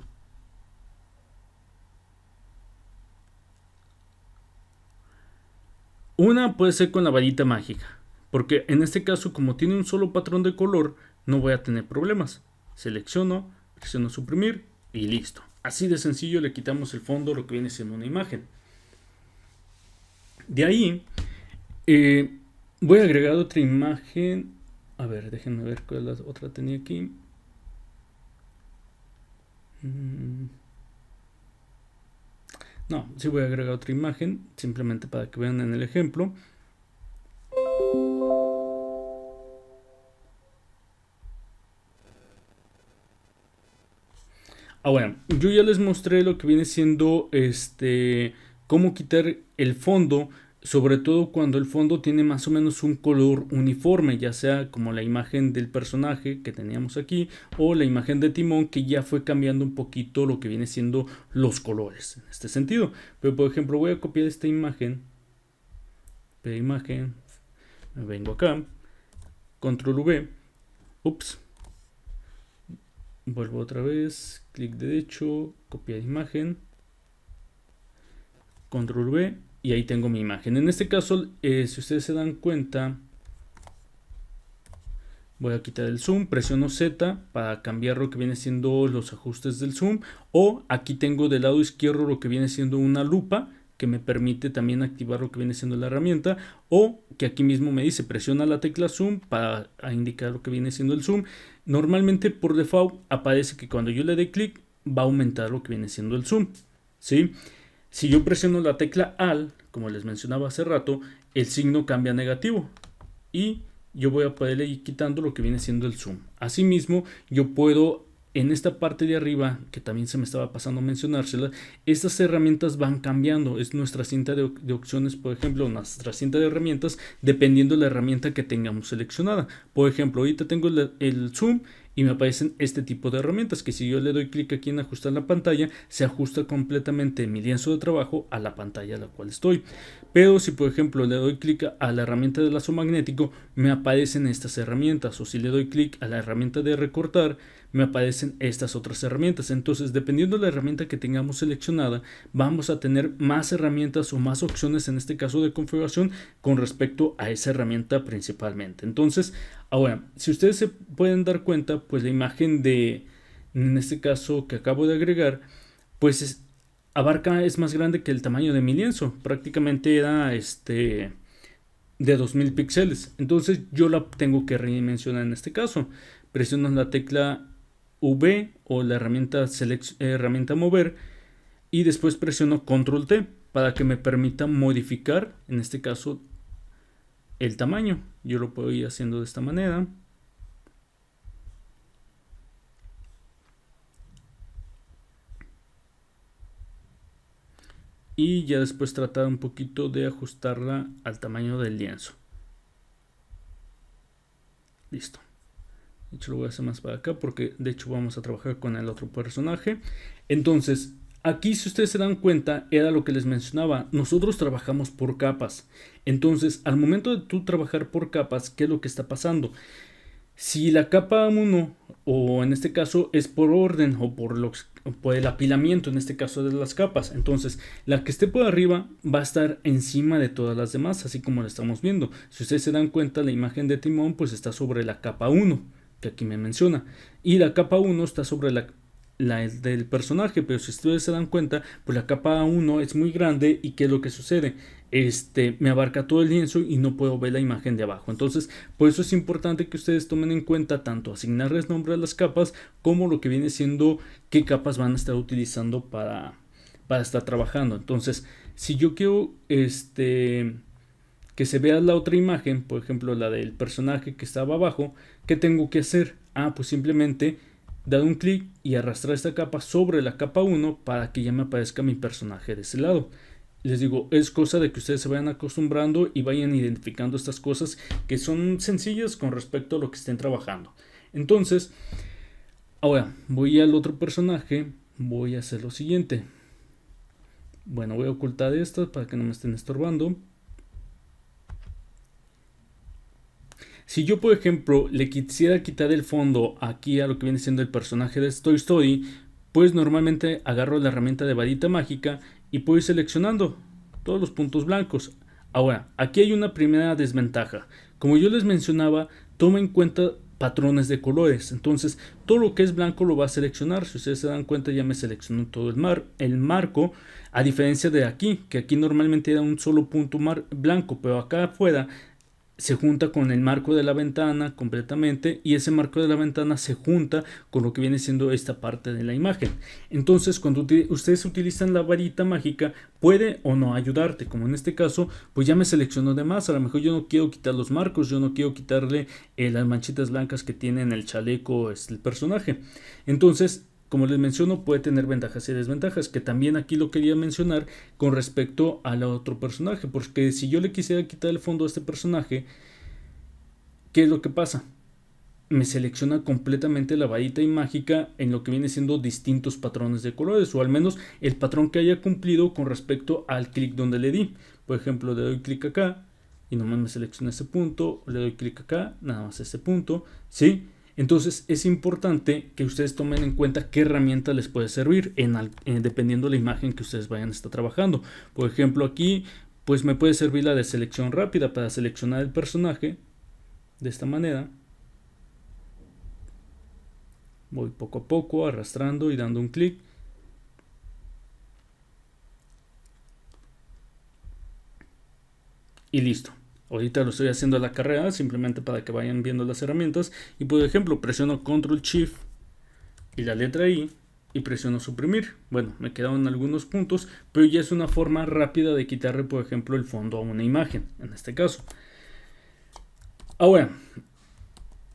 Una puede ser con la varita mágica, porque en este caso como tiene un solo patrón de color no voy a tener problemas. Selecciono, presiono suprimir y listo. Así de sencillo le quitamos el fondo, lo que viene siendo una imagen. De ahí voy a agregar otra imagen. A ver, déjenme ver cuál la otra tenía aquí. No, sí voy a agregar otra imagen, simplemente para que vean en el ejemplo. Bueno, yo ya les mostré lo que viene siendo cómo quitar el fondo, sobre todo cuando el fondo tiene más o menos un color uniforme, ya sea como la imagen del personaje que teníamos aquí o la imagen de Timón, que ya fue cambiando un poquito lo que viene siendo los colores en este sentido. Pero por ejemplo voy a copiar esta imagen, me vengo acá, control V, ups, vuelvo otra vez, clic derecho, copiar imagen, control V y ahí tengo mi imagen. En este caso, si ustedes se dan cuenta, voy a quitar el zoom, presiono Z para cambiar lo que viene siendo los ajustes del zoom, o aquí tengo del lado izquierdo lo que viene siendo una lupa que me permite también activar lo que viene siendo la herramienta, o que aquí mismo me dice presiona la tecla zoom para indicar lo que viene siendo el zoom. Normalmente por default aparece que cuando yo le dé clic va a aumentar lo que viene siendo el zoom, ¿sí? Si yo presiono la tecla Alt, como les mencionaba hace rato, el signo cambia a negativo y yo voy a poder ir quitando lo que viene siendo el zoom. Asimismo, yo puedo en esta parte de arriba, que también se me estaba pasando a mencionársela, estas herramientas van cambiando. Es nuestra cinta de opciones, por ejemplo, nuestra cinta de herramientas, dependiendo de la herramienta que tengamos seleccionada. Por ejemplo, ahorita tengo el zoom y me aparecen este tipo de herramientas, que si yo le doy clic aquí en ajustar la pantalla, se ajusta completamente mi lienzo de trabajo a la pantalla a la cual estoy. Pero si por ejemplo le doy clic a la herramienta de lazo magnético, me aparecen estas herramientas, o si le doy clic a la herramienta de recortar, me aparecen estas otras herramientas. Entonces, dependiendo de la herramienta que tengamos seleccionada, vamos a tener más herramientas o más opciones, en este caso de configuración, con respecto a esa herramienta principalmente. Entonces, ahora, si ustedes se pueden dar cuenta, pues la imagen en este caso que acabo de agregar, pues es más grande que el tamaño de mi lienzo. Prácticamente era de 2000 píxeles. Entonces yo la tengo que redimensionar en este caso. Presiono la tecla V o la herramienta mover y después presiono control T para que me permita modificar, en este caso, el tamaño. Yo lo puedo ir haciendo de esta manera. Y ya después tratar un poquito de ajustarla al tamaño del lienzo. Listo. De hecho lo voy a hacer más para acá porque de hecho vamos a trabajar con el otro personaje. Entonces aquí, si ustedes se dan cuenta, era lo que les mencionaba. Nosotros trabajamos por capas. Entonces al momento de tú trabajar por capas, ¿qué es lo que está pasando? Si la capa 1, o en este caso es por orden o por el apilamiento, en este caso de las capas, entonces la que esté por arriba va a estar encima de todas las demás, así como la estamos viendo. Si ustedes se dan cuenta, la imagen de Timón pues está sobre la capa 1, que aquí me menciona, y la capa 1 está sobre la del personaje, pero si ustedes se dan cuenta, pues la capa 1 es muy grande. ¿Y qué es lo que sucede? Me abarca todo el lienzo y no puedo ver la imagen de abajo. Entonces, por eso es importante que ustedes tomen en cuenta tanto asignarles nombre a las capas, como lo que viene siendo qué capas van a estar utilizando para estar trabajando. Entonces, si yo quiero que se vea la otra imagen, por ejemplo la del personaje que estaba abajo, ¿qué tengo que hacer? Pues simplemente dar un clic y arrastrar esta capa sobre la capa 1 para que ya me aparezca mi personaje de ese lado. Les digo, es cosa de que ustedes se vayan acostumbrando y vayan identificando estas cosas que son sencillas con respecto a lo que estén trabajando. Entonces, ahora voy al otro personaje, voy a hacer lo siguiente. Bueno, voy a ocultar estas para que no me estén estorbando. Si yo, por ejemplo, le quisiera quitar el fondo aquí a lo que viene siendo el personaje de Toy Story, pues normalmente agarro la herramienta de varita mágica y puedo ir seleccionando todos los puntos blancos. Ahora, aquí hay una primera desventaja. Como yo les mencionaba, toma en cuenta patrones de colores. Entonces, todo lo que es blanco lo va a seleccionar. Si ustedes se dan cuenta, ya me seleccionó todo el marco, a diferencia de aquí, que aquí normalmente era un solo punto blanco, pero acá afuera se junta con el marco de la ventana completamente, y ese marco de la ventana se junta con lo que viene siendo esta parte de la imagen. Entonces, cuando ustedes utilizan la varita mágica, puede o no ayudarte, como en este caso, pues ya me seleccionó de más. A lo mejor yo no quiero quitar los marcos, yo no quiero quitarle las manchitas blancas que tiene en el chaleco el personaje. Entonces, como les menciono, puede tener ventajas y desventajas, que también aquí lo quería mencionar con respecto al otro personaje, porque si yo le quisiera quitar el fondo a este personaje, ¿qué es lo que pasa? Me selecciona completamente la varita mágica en lo que viene siendo distintos patrones de colores, o al menos el patrón que haya cumplido con respecto al clic donde le di. Por ejemplo, le doy clic acá y nomás me selecciona ese punto, le doy clic acá, nada más ese punto, ¿sí? Entonces es importante que ustedes tomen en cuenta qué herramienta les puede servir dependiendo de la imagen que ustedes vayan a estar trabajando. Por ejemplo, aquí pues me puede servir la de selección rápida para seleccionar el personaje de esta manera. Voy poco a poco arrastrando y dando un clic. Y listo. Ahorita lo estoy haciendo a la carrera, simplemente para que vayan viendo las herramientas. Y por ejemplo, presiono Control Shift y la letra I y presiono suprimir. Bueno, me quedaron algunos puntos, pero ya es una forma rápida de quitarle, por ejemplo, el fondo a una imagen, en este caso. Ahora,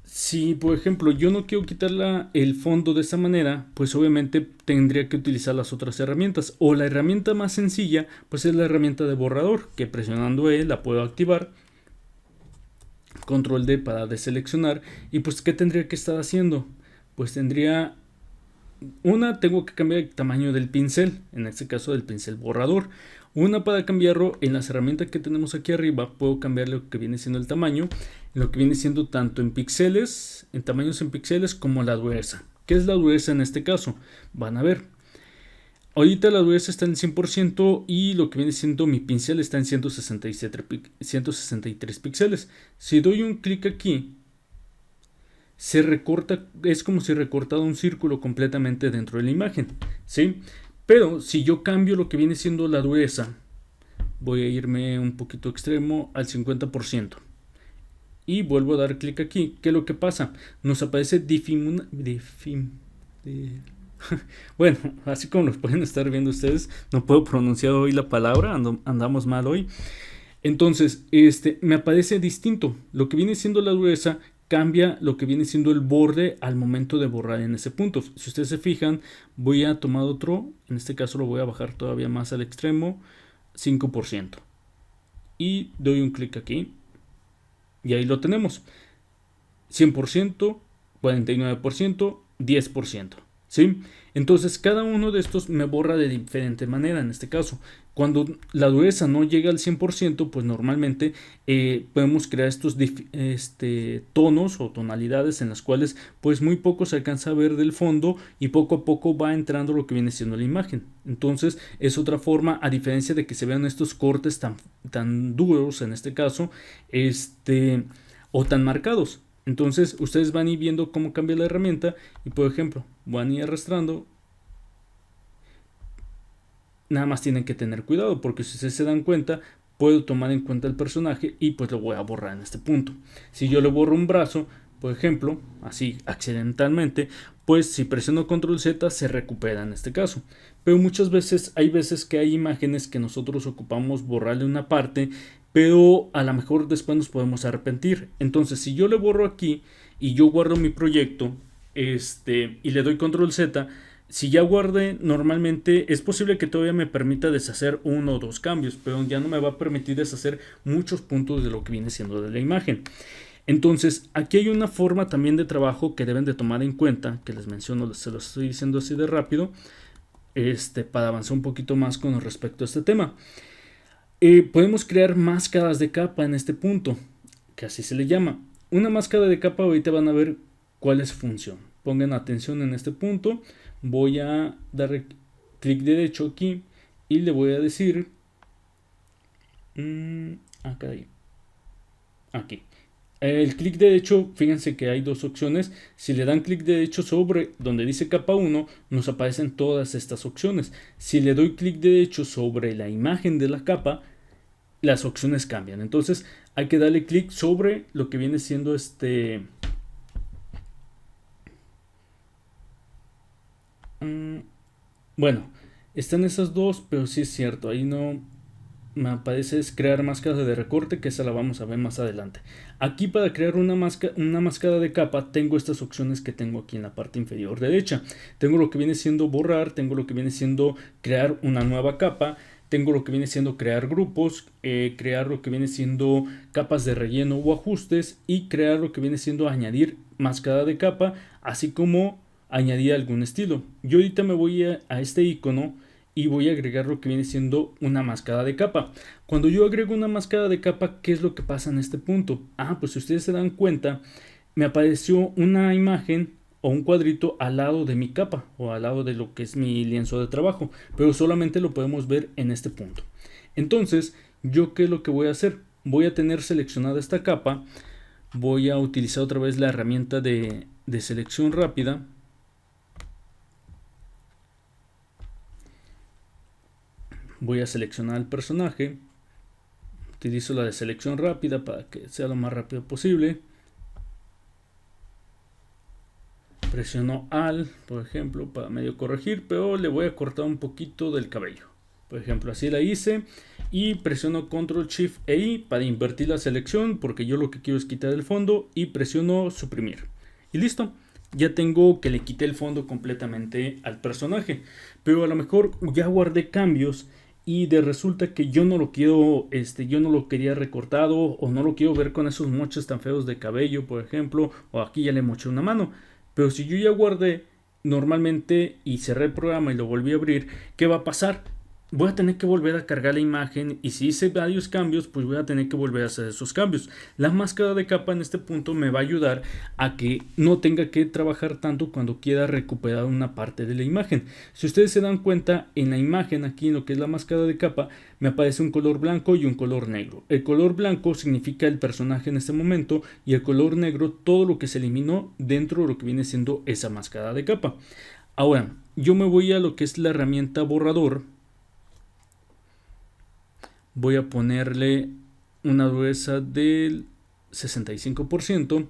si por ejemplo yo no quiero quitar el fondo de esa manera, pues obviamente tendría que utilizar las otras herramientas, o la herramienta más sencilla pues es la herramienta de borrador, que presionando E la puedo activar, control D para deseleccionar. Y pues ¿qué tendría que estar haciendo? Pues tendría tengo que cambiar el tamaño del pincel, en este caso del pincel borrador. Una, para cambiarlo en las herramientas que tenemos aquí arriba, puedo cambiar lo que viene siendo el tamaño, lo que viene siendo tanto en píxeles, en tamaños en píxeles, como la dureza. ¿Qué es la dureza en este caso? Van a ver. Ahorita la dureza está en 100% y lo que viene siendo mi pincel está en 163 píxeles. Si doy un clic aquí, se recorta, es como si recortara un círculo completamente dentro de la imagen, ¿sí? Pero si yo cambio lo que viene siendo la dureza, voy a irme un poquito extremo al 50% y vuelvo a dar clic aquí. ¿Qué es lo que pasa? Nos aparece bueno, así como los pueden estar viendo ustedes, no puedo pronunciar hoy la palabra, andamos mal hoy. Entonces, me aparece distinto. Lo que viene siendo la dureza cambia lo que viene siendo el borde al momento de borrar en ese punto. Si ustedes se fijan, voy a tomar otro, en este caso lo voy a bajar todavía más al extremo, 5%. Y doy un clic aquí. Y ahí lo tenemos. 100%, 49%, 10%. ¿Sí? Entonces cada uno de estos me borra de diferente manera. En este caso, cuando la dureza no llega al 100%, pues normalmente podemos crear estos tonos o tonalidades en las cuales pues muy poco se alcanza a ver del fondo y poco a poco va entrando lo que viene siendo la imagen. Entonces es otra forma, a diferencia de que se vean estos cortes tan duros en este caso, o tan marcados. Entonces ustedes van a ir viendo cómo cambia la herramienta y, por ejemplo, van a ir arrastrando. Nada más tienen que tener cuidado, porque si ustedes se dan cuenta, puedo tomar en cuenta el personaje y pues lo voy a borrar en este punto. Si yo le borro un brazo, por ejemplo, así accidentalmente, pues si presiono control Z se recupera en este caso. Pero muchas veces hay que hay imágenes que nosotros ocupamos borrarle una parte, pero a lo mejor después nos podemos arrepentir. Entonces si yo le borro aquí y yo guardo mi proyecto y le doy control Z, si ya guardé, normalmente es posible que todavía me permita deshacer uno o dos cambios, pero ya no me va a permitir deshacer muchos puntos de lo que viene siendo de la imagen. Entonces aquí hay una forma también de trabajo que deben de tomar en cuenta, que les menciono, se los estoy diciendo así de rápido, para avanzar un poquito más con respecto a este tema. Podemos crear máscaras de capa en este punto, que así se le llama. Una máscara de capa, ahorita van a ver cuál es su función. Pongan atención en este punto. Voy a dar clic derecho aquí y le voy a decir aquí. El clic derecho, fíjense que hay dos opciones. Si le dan clic derecho sobre donde dice capa 1, nos aparecen todas estas opciones. Si le doy clic derecho sobre la imagen de la capa, las opciones cambian. Entonces hay que darle clic sobre lo que viene siendo bueno, están esas dos, pero sí es cierto, ahí no me aparece es crear máscara de recorte, que esa la vamos a ver más adelante. Aquí, para crear una máscara de capa, tengo estas opciones que tengo aquí en la parte inferior derecha. Tengo lo que viene siendo borrar, tengo lo que viene siendo crear una nueva capa, tengo lo que viene siendo crear grupos, crear lo que viene siendo capas de relleno o ajustes, y crear lo que viene siendo añadir máscara de capa, así como añadir algún estilo. Yo ahorita me voy a este icono y voy a agregar lo que viene siendo una máscara de capa. Cuando yo agrego una máscara de capa, ¿qué es lo que pasa en este punto? Pues si ustedes se dan cuenta, me apareció una imagen o un cuadrito al lado de mi capa o al lado de lo que es mi lienzo de trabajo, pero solamente lo podemos ver en este punto. Entonces, ¿yo qué es lo que voy a hacer? Voy a tener seleccionada esta capa, voy a utilizar otra vez la herramienta de selección rápida. Voy a seleccionar el personaje, utilizo la de selección rápida para que sea lo más rápido posible. Presiono Alt, por ejemplo, para medio corregir, pero le voy a cortar un poquito del cabello. Por ejemplo, así la hice. Y presiono Control Shift e I para invertir la selección, porque yo lo que quiero es quitar el fondo. Y presiono suprimir. Y listo. Ya tengo que le quité el fondo completamente al personaje. Pero a lo mejor ya guardé cambios y resulta que yo no lo quiero, yo no lo quería recortado, o no lo quiero ver con esos moches tan feos de cabello, por ejemplo, o aquí ya le moché una mano. Pero si yo ya guardé normalmente y cerré el programa y lo volví a abrir, ¿qué va a pasar? Voy a tener que volver a cargar la imagen, y si hice varios cambios, pues voy a tener que volver a hacer esos cambios. La máscara de capa en este punto me va a ayudar a que no tenga que trabajar tanto cuando quiera recuperar una parte de la imagen. Si ustedes se dan cuenta, en la imagen aquí en lo que es la máscara de capa me aparece un color blanco y un color negro. El color blanco significa el personaje en este momento, y el color negro todo lo que se eliminó dentro de lo que viene siendo esa máscara de capa. Ahora yo me voy a lo que es la herramienta borrador. Voy a ponerle una dureza del 65%.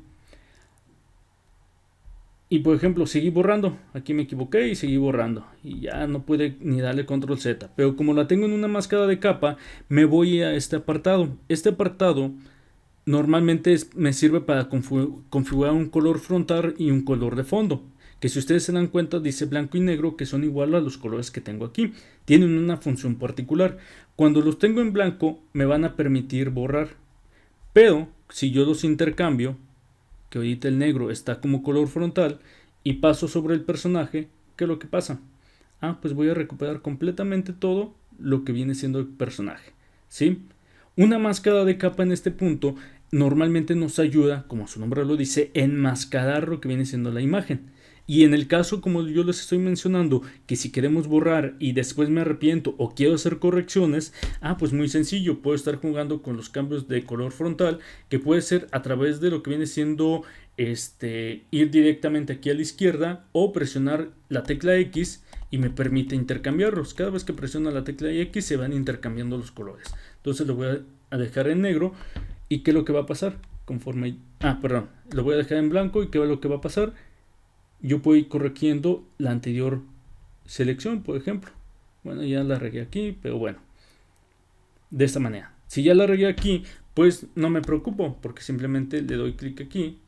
Y por ejemplo, seguí borrando. Aquí me equivoqué y seguí borrando. Y ya no pude ni darle control Z. Pero como la tengo en una máscara de capa, me voy a este apartado. Este apartado normalmente me sirve para configurar un color frontal y un color de fondo. Que si ustedes se dan cuenta dice blanco y negro, que son igual a los colores que tengo aquí. Tienen una función particular. Cuando los tengo en blanco me van a permitir borrar. Pero si yo los intercambio, que ahorita el negro está como color frontal, y paso sobre el personaje, ¿qué es lo que pasa? Pues voy a recuperar completamente todo lo que viene siendo el personaje, ¿sí? Una máscara de capa en este punto normalmente nos ayuda, como su nombre lo dice, enmascarar lo que viene siendo la imagen. Y en el caso, como yo les estoy mencionando, que si queremos borrar y después me arrepiento o quiero hacer correcciones, pues muy sencillo, puedo estar jugando con los cambios de color frontal, que puede ser a través de lo que viene siendo ir directamente aquí a la izquierda, o presionar la tecla X y me permite intercambiarlos. Cada vez que presiono la tecla X se van intercambiando los colores. Entonces lo voy a dejar en negro, y ¿qué es lo que va a pasar? Conforme, lo voy a dejar en blanco, y ¿qué es lo que va a pasar? Yo puedo ir corrigiendo la anterior selección, por ejemplo. Bueno, ya la regué aquí, pero bueno, de esta manera. Si ya la regué aquí, pues no me preocupo, porque simplemente le doy clic aquí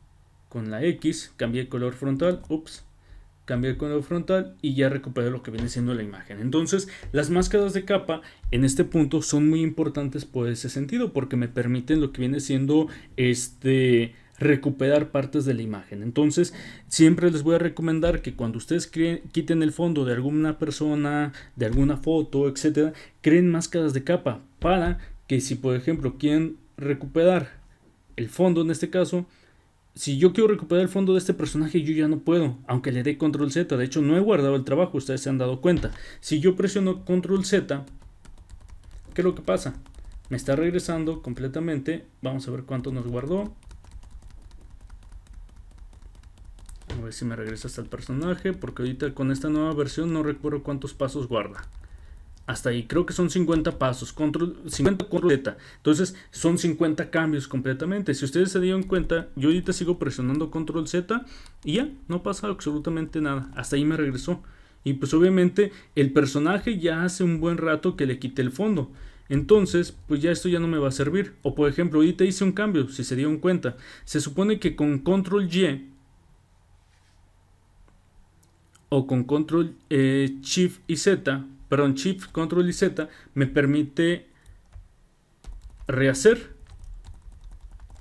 con la X, cambié el color frontal, cambié el color frontal y ya recuperé lo que viene siendo la imagen. Entonces, las máscaras de capa en este punto son muy importantes por ese sentido, porque me permiten lo que viene siendo recuperar partes de la imagen. Entonces siempre les voy a recomendar que cuando ustedes quiten el fondo de alguna persona, de alguna foto, etcétera, creen máscaras de capa, para que si por ejemplo quieren recuperar el fondo, en este caso, si yo quiero recuperar el fondo de este personaje, yo ya no puedo, aunque le dé control Z. De hecho no he guardado el trabajo, ustedes se han dado cuenta. Si yo presiono control Z, ¿qué es lo que pasa? Me está regresando completamente. Vamos a ver cuánto nos guardó. A ver si me regresa hasta el personaje, porque ahorita con esta nueva versión no recuerdo cuántos pasos guarda. Hasta ahí, creo que son 50 pasos, 50 control Z. Entonces son 50 cambios completamente. Si ustedes se dieron cuenta, yo ahorita sigo presionando control Z y ya, no pasa absolutamente nada. Hasta ahí me regresó. Y pues obviamente el personaje ya hace un buen rato que le quité el fondo. Entonces, pues ya esto ya no me va a servir. O por ejemplo, ahorita hice un cambio, si se dieron cuenta. Se supone que con control Y o con control Shift y Z, perdón, Shift, control y Z, me permite rehacer,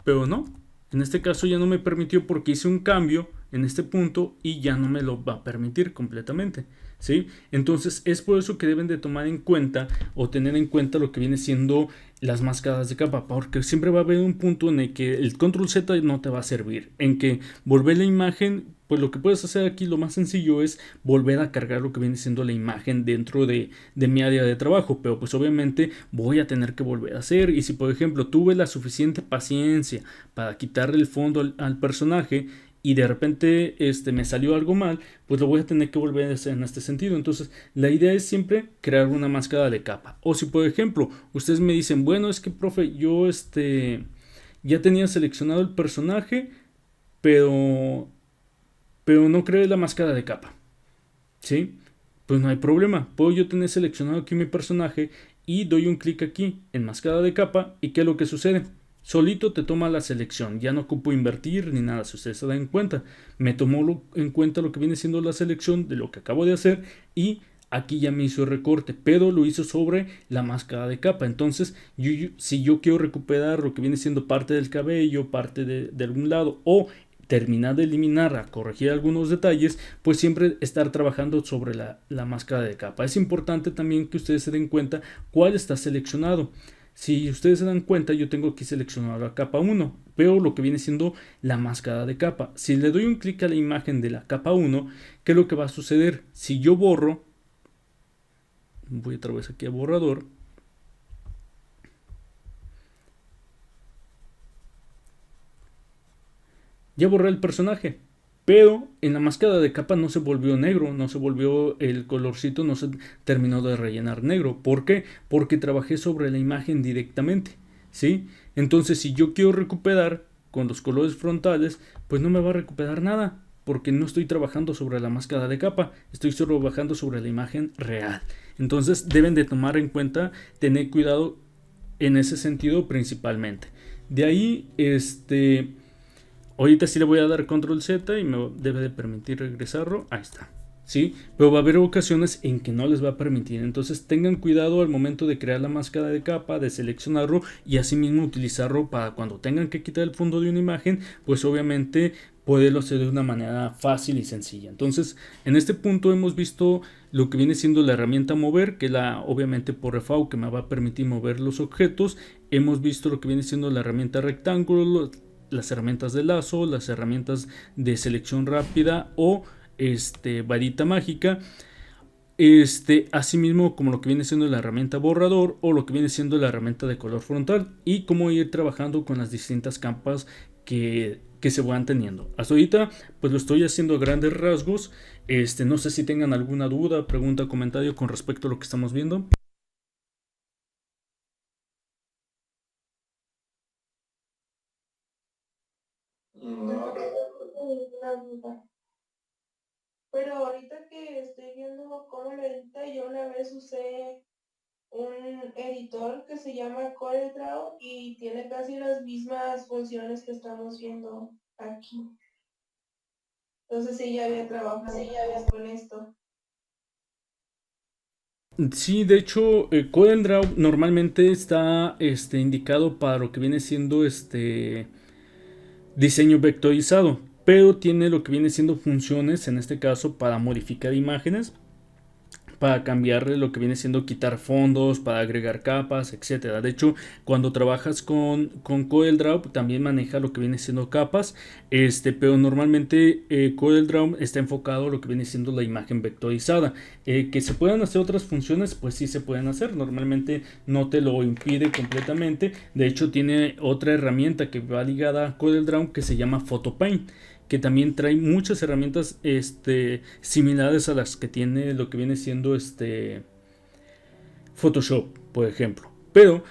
pero no, en este caso ya no me permitió, porque hice un cambio en este punto y ya no me lo va a permitir completamente, ¿sí? Entonces es por eso que deben de tomar en cuenta o tener en cuenta lo que viene siendo las máscaras de capa, porque siempre va a haber un punto en el que el control Z no te va a servir, en que volver la imagen. Pues lo que puedes hacer aquí, lo más sencillo, es volver a cargar lo que viene siendo la imagen dentro de mi área de trabajo, pero pues obviamente voy a tener que volver a hacer. Y si por ejemplo tuve la suficiente paciencia para quitarle el fondo al personaje y de repente me salió algo mal, pues lo voy a tener que volver a hacer en este sentido. Entonces la idea es siempre crear una máscara de capa. O si por ejemplo ustedes me dicen, bueno, es que profe, yo ya tenía seleccionado el personaje, pero pero no creé la máscara de capa, ¿sí? Pues no hay problema, puedo yo tener seleccionado aquí mi personaje y doy un clic aquí en máscara de capa y ¿qué es lo que sucede? Solito te toma la selección, ya no ocupo invertir ni nada, si ustedes se dan cuenta, me tomó en cuenta lo que viene siendo la selección de lo que acabo de hacer y aquí ya me hizo el recorte, pero lo hizo sobre la máscara de capa. Entonces, si yo quiero recuperar lo que viene siendo parte del cabello, parte de algún lado o terminar de eliminar, a corregir algunos detalles, pues siempre estar trabajando sobre la máscara de capa. Es importante también que ustedes se den cuenta cuál está seleccionado. Si ustedes se dan cuenta, yo tengo aquí seleccionado la capa 1, veo lo que viene siendo la máscara de capa. Si le doy un clic a la imagen de la capa 1, ¿qué es lo que va a suceder? Si yo borro, voy otra vez aquí a borrador, ya borré el personaje, pero en la máscara de capa no se volvió negro, no se volvió el colorcito, no se terminó de rellenar negro. ¿Por qué? Porque trabajé sobre la imagen directamente, ¿sí? Entonces, si yo quiero recuperar con los colores frontales, pues no me va a recuperar nada, porque no estoy trabajando sobre la máscara de capa, estoy solo trabajando sobre la imagen real. Entonces, deben de tomar en cuenta, tener cuidado en ese sentido principalmente. De ahí, ahorita sí le voy a dar control Z y me debe de permitir regresarlo. Ahí está. ¿Sí? Pero va a haber ocasiones en que no les va a permitir. Entonces tengan cuidado al momento de crear la máscara de capa, de seleccionarlo y asimismo utilizarlo para cuando tengan que quitar el fondo de una imagen, pues obviamente poderlo hacer de una manera fácil y sencilla. Entonces en este punto hemos visto lo que viene siendo la herramienta mover, que obviamente por default que me va a permitir mover los objetos. Hemos visto lo que viene siendo la herramienta rectángulo, las herramientas de lazo, las herramientas de selección rápida o varita mágica, asimismo como lo que viene siendo la herramienta borrador o lo que viene siendo la herramienta de color frontal y cómo ir trabajando con las distintas capas que se van teniendo. Hasta ahorita pues lo estoy haciendo a grandes rasgos. No sé si tengan alguna duda, pregunta, comentario con respecto a lo que estamos viendo. No, Una duda. Pero ahorita que estoy viendo cómo lo edita, yo una vez usé un editor que se llama CorelDRAW y tiene casi las mismas funciones que estamos viendo aquí. Entonces sí, ya había trabajado con esto. Sí, de hecho, CorelDRAW normalmente está indicado para lo que viene siendo diseño vectorizado, pero tiene lo que viene siendo funciones, en este caso para modificar imágenes, para cambiarle lo que viene siendo quitar fondos, para agregar capas, etcétera. De hecho, cuando trabajas con CorelDRAW también maneja lo que viene siendo capas, pero normalmente CorelDRAW está enfocado a lo que viene siendo la imagen vectorizada. Que se puedan hacer otras funciones, pues sí se pueden hacer. Normalmente no te lo impide completamente. De hecho, tiene otra herramienta que va ligada a CorelDRAW que se llama PhotoPaint, que también trae muchas herramientas similares a las que tiene lo que viene siendo Photoshop, por ejemplo. Pero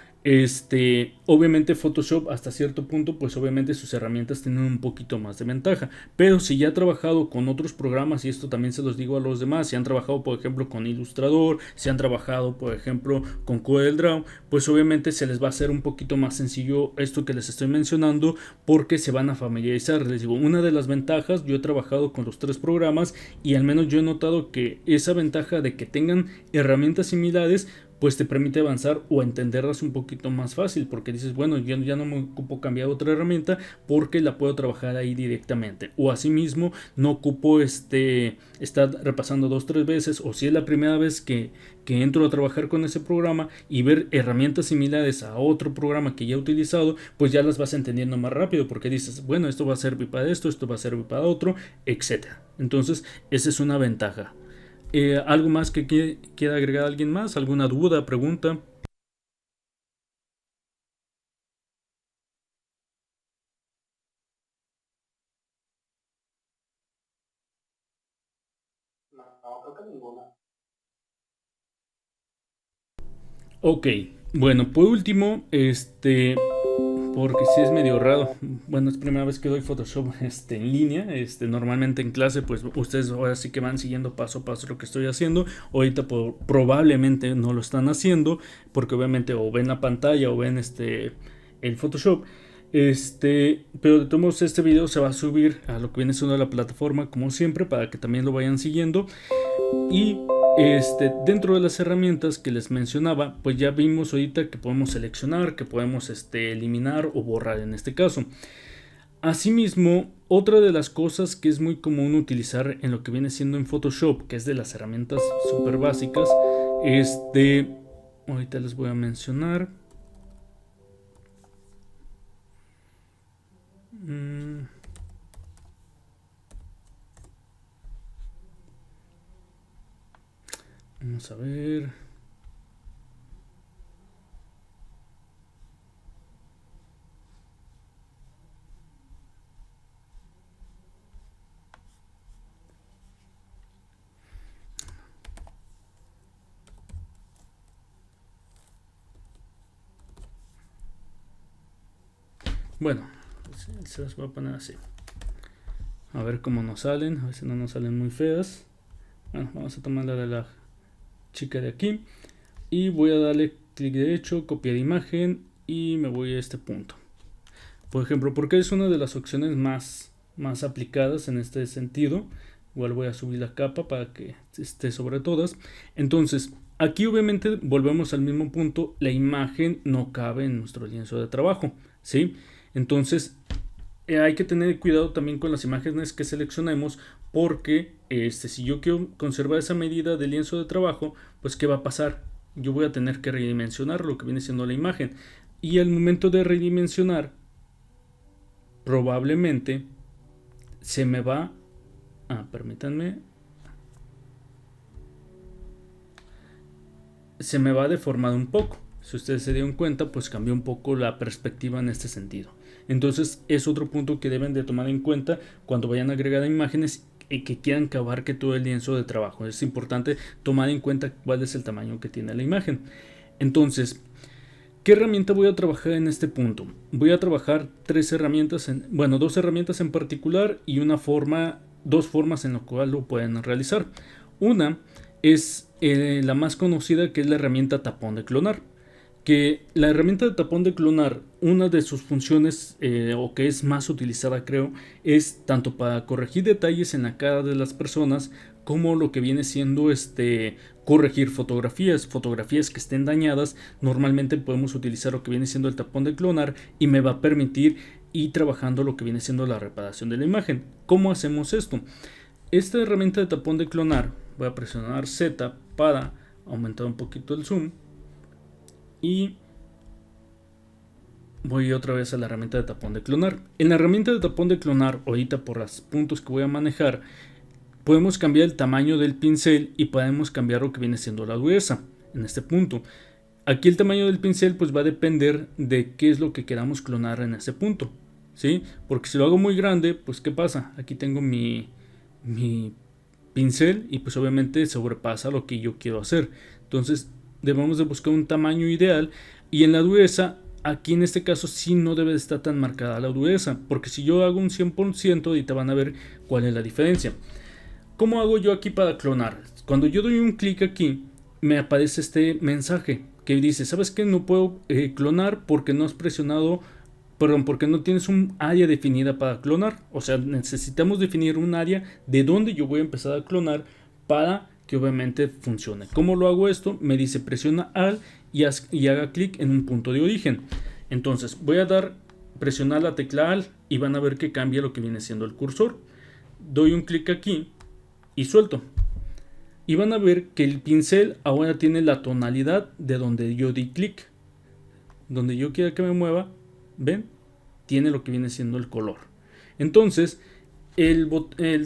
obviamente Photoshop hasta cierto punto, pues obviamente sus herramientas tienen un poquito más de ventaja. Pero si ya ha trabajado con otros programas, y esto también se los digo a los demás, si han trabajado por ejemplo con Illustrator, si han trabajado por ejemplo con CorelDRAW, pues obviamente se les va a hacer un poquito más sencillo esto que les estoy mencionando, porque se van a familiarizar. Les digo, una de las ventajas, yo he trabajado con los tres programas y al menos yo he notado que esa ventaja de que tengan herramientas similares, pues te permite avanzar o entenderlas un poquito más fácil, porque dices, bueno, yo ya no me ocupo cambiar otra herramienta porque la puedo trabajar ahí directamente, o asimismo no ocupo estar repasando 2-3 veces, o si es la primera vez que entro a trabajar con ese programa y ver herramientas similares a otro programa que ya he utilizado, pues ya las vas entendiendo más rápido, porque dices, bueno, esto va a servir para esto va a servir para otro, etcétera. Entonces esa es una ventaja. ¿Algo más que quiera agregar alguien más? ¿Alguna duda, pregunta? No, creo que ninguna. Ok, bueno, por último, porque sí es medio raro. Bueno, es primera vez que doy Photoshop en línea. Normalmente en clase, pues ustedes ahora sí que van siguiendo paso a paso lo que estoy haciendo. Ahorita probablemente no lo están haciendo, porque obviamente o ven la pantalla o ven el Photoshop. Pero de todos modos este video se va a subir a lo que viene siendo la plataforma como siempre, para que también lo vayan siguiendo. Y dentro de las herramientas que les mencionaba, pues ya vimos ahorita que podemos seleccionar, que podemos eliminar o borrar en este caso. Asimismo, otra de las cosas que es muy común utilizar en lo que viene siendo en Photoshop, que es de las herramientas súper básicas, ahorita les voy a mencionar. Vamos a ver. Bueno, pues se las voy a poner así. A ver cómo nos salen. A ver si no nos salen muy feas. Bueno, vamos a tomar la de la chica de aquí. Y voy a darle clic derecho, copiar imagen. Y me voy a este punto. Por ejemplo, porque es una de las opciones más aplicadas en este sentido. Igual voy a subir la capa para que esté sobre todas. Entonces, aquí obviamente volvemos al mismo punto. La imagen no cabe en nuestro lienzo de trabajo, ¿sí? Entonces hay que tener cuidado también con las imágenes que seleccionemos, porque si yo quiero conservar esa medida de lienzo de trabajo, pues ¿qué va a pasar? Yo voy a tener que redimensionar lo que viene siendo la imagen, y al momento de redimensionar probablemente se me va permítanme, se me va a deformar un poco. Si ustedes se dieron cuenta, pues cambió un poco la perspectiva en este sentido. Entonces es otro punto que deben de tomar en cuenta cuando vayan a agregar imágenes y que quieran que abarque todo el lienzo de trabajo. Es importante tomar en cuenta cuál es el tamaño que tiene la imagen. Entonces, ¿qué herramienta voy a trabajar en este punto? Voy a trabajar dos herramientas en particular y dos formas en las cuales lo pueden realizar. Una es la más conocida, que es la herramienta tapón de clonar. Que la herramienta de tapón de clonar, una de sus funciones o que es más utilizada, creo, es tanto para corregir detalles en la cara de las personas, como lo que viene siendo corregir fotografías que estén dañadas. Normalmente podemos utilizar lo que viene siendo el tapón de clonar y me va a permitir ir trabajando lo que viene siendo la reparación de la imagen. ¿Cómo hacemos esto? Esta herramienta de tapón de clonar, voy a presionar Z para aumentar un poquito el zoom. Y voy otra vez a la herramienta de tapón de clonar. En la herramienta de tapón de clonar, ahorita por los puntos que voy a manejar, podemos cambiar el tamaño del pincel y podemos cambiar lo que viene siendo la dureza en este punto. Aquí el tamaño del pincel pues va a depender de qué es lo que queramos clonar en ese punto, ¿sí? Porque si lo hago muy grande, pues ¿qué pasa? Aquí tengo mi pincel y pues obviamente sobrepasa lo que yo quiero hacer. Entonces debemos de buscar un tamaño ideal, y en la dureza, aquí en este caso sí no debe de estar tan marcada la dureza, porque si yo hago un 100%, ahorita van a ver cuál es la diferencia. ¿Cómo hago yo aquí para clonar? Cuando yo doy un clic aquí, me aparece este mensaje que dice: ¿sabes qué? No puedo clonar porque no has presionado, perdón, porque no tienes un área definida para clonar. O sea, necesitamos definir un área de donde yo voy a empezar a clonar para que obviamente funcione. ¿Cómo lo hago esto? Me dice presiona Alt y haga clic en un punto de origen. Entonces voy a presionar la tecla Alt y van a ver que cambia lo que viene siendo el cursor. Doy un clic aquí y suelto. Y van a ver que el pincel ahora tiene la tonalidad de donde yo di clic. Donde yo quiera que me mueva, ¿ven? Tiene lo que viene siendo el color. Entonces, el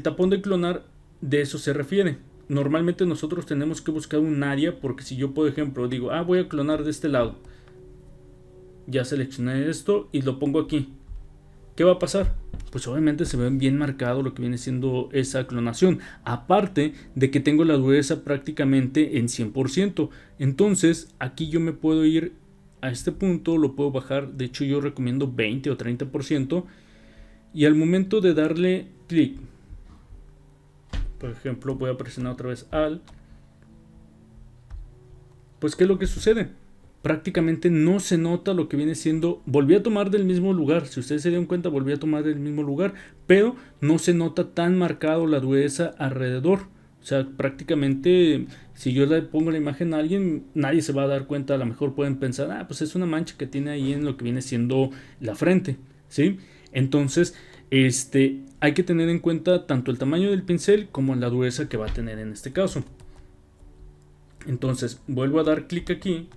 tapón de clonar de eso se refiere. Normalmente nosotros tenemos que buscar un área, porque si yo por ejemplo digo, voy a clonar de este lado, ya seleccioné esto y lo pongo aquí, ¿qué va a pasar? Pues obviamente se ve bien marcado lo que viene siendo esa clonación, aparte de que tengo la dureza prácticamente en 100%. Entonces aquí yo me puedo ir a este punto lo puedo bajar, de hecho yo recomiendo 20 o 30%, y al momento de darle clic, por ejemplo voy a presionar otra vez pues ¿qué es lo que sucede? Prácticamente no se nota lo que viene siendo, volví a tomar del mismo lugar, si ustedes se dieron cuenta volví a tomar del mismo lugar, pero no se nota tan marcado la dureza alrededor. O sea, prácticamente si yo le pongo la imagen a alguien, nadie se va a dar cuenta. A lo mejor pueden pensar, pues es una mancha que tiene ahí en lo que viene siendo la frente, ¿sí? Entonces, hay que tener en cuenta tanto el tamaño del pincel como la dureza que va a tener en este caso. Entonces, vuelvo a dar clic aquí.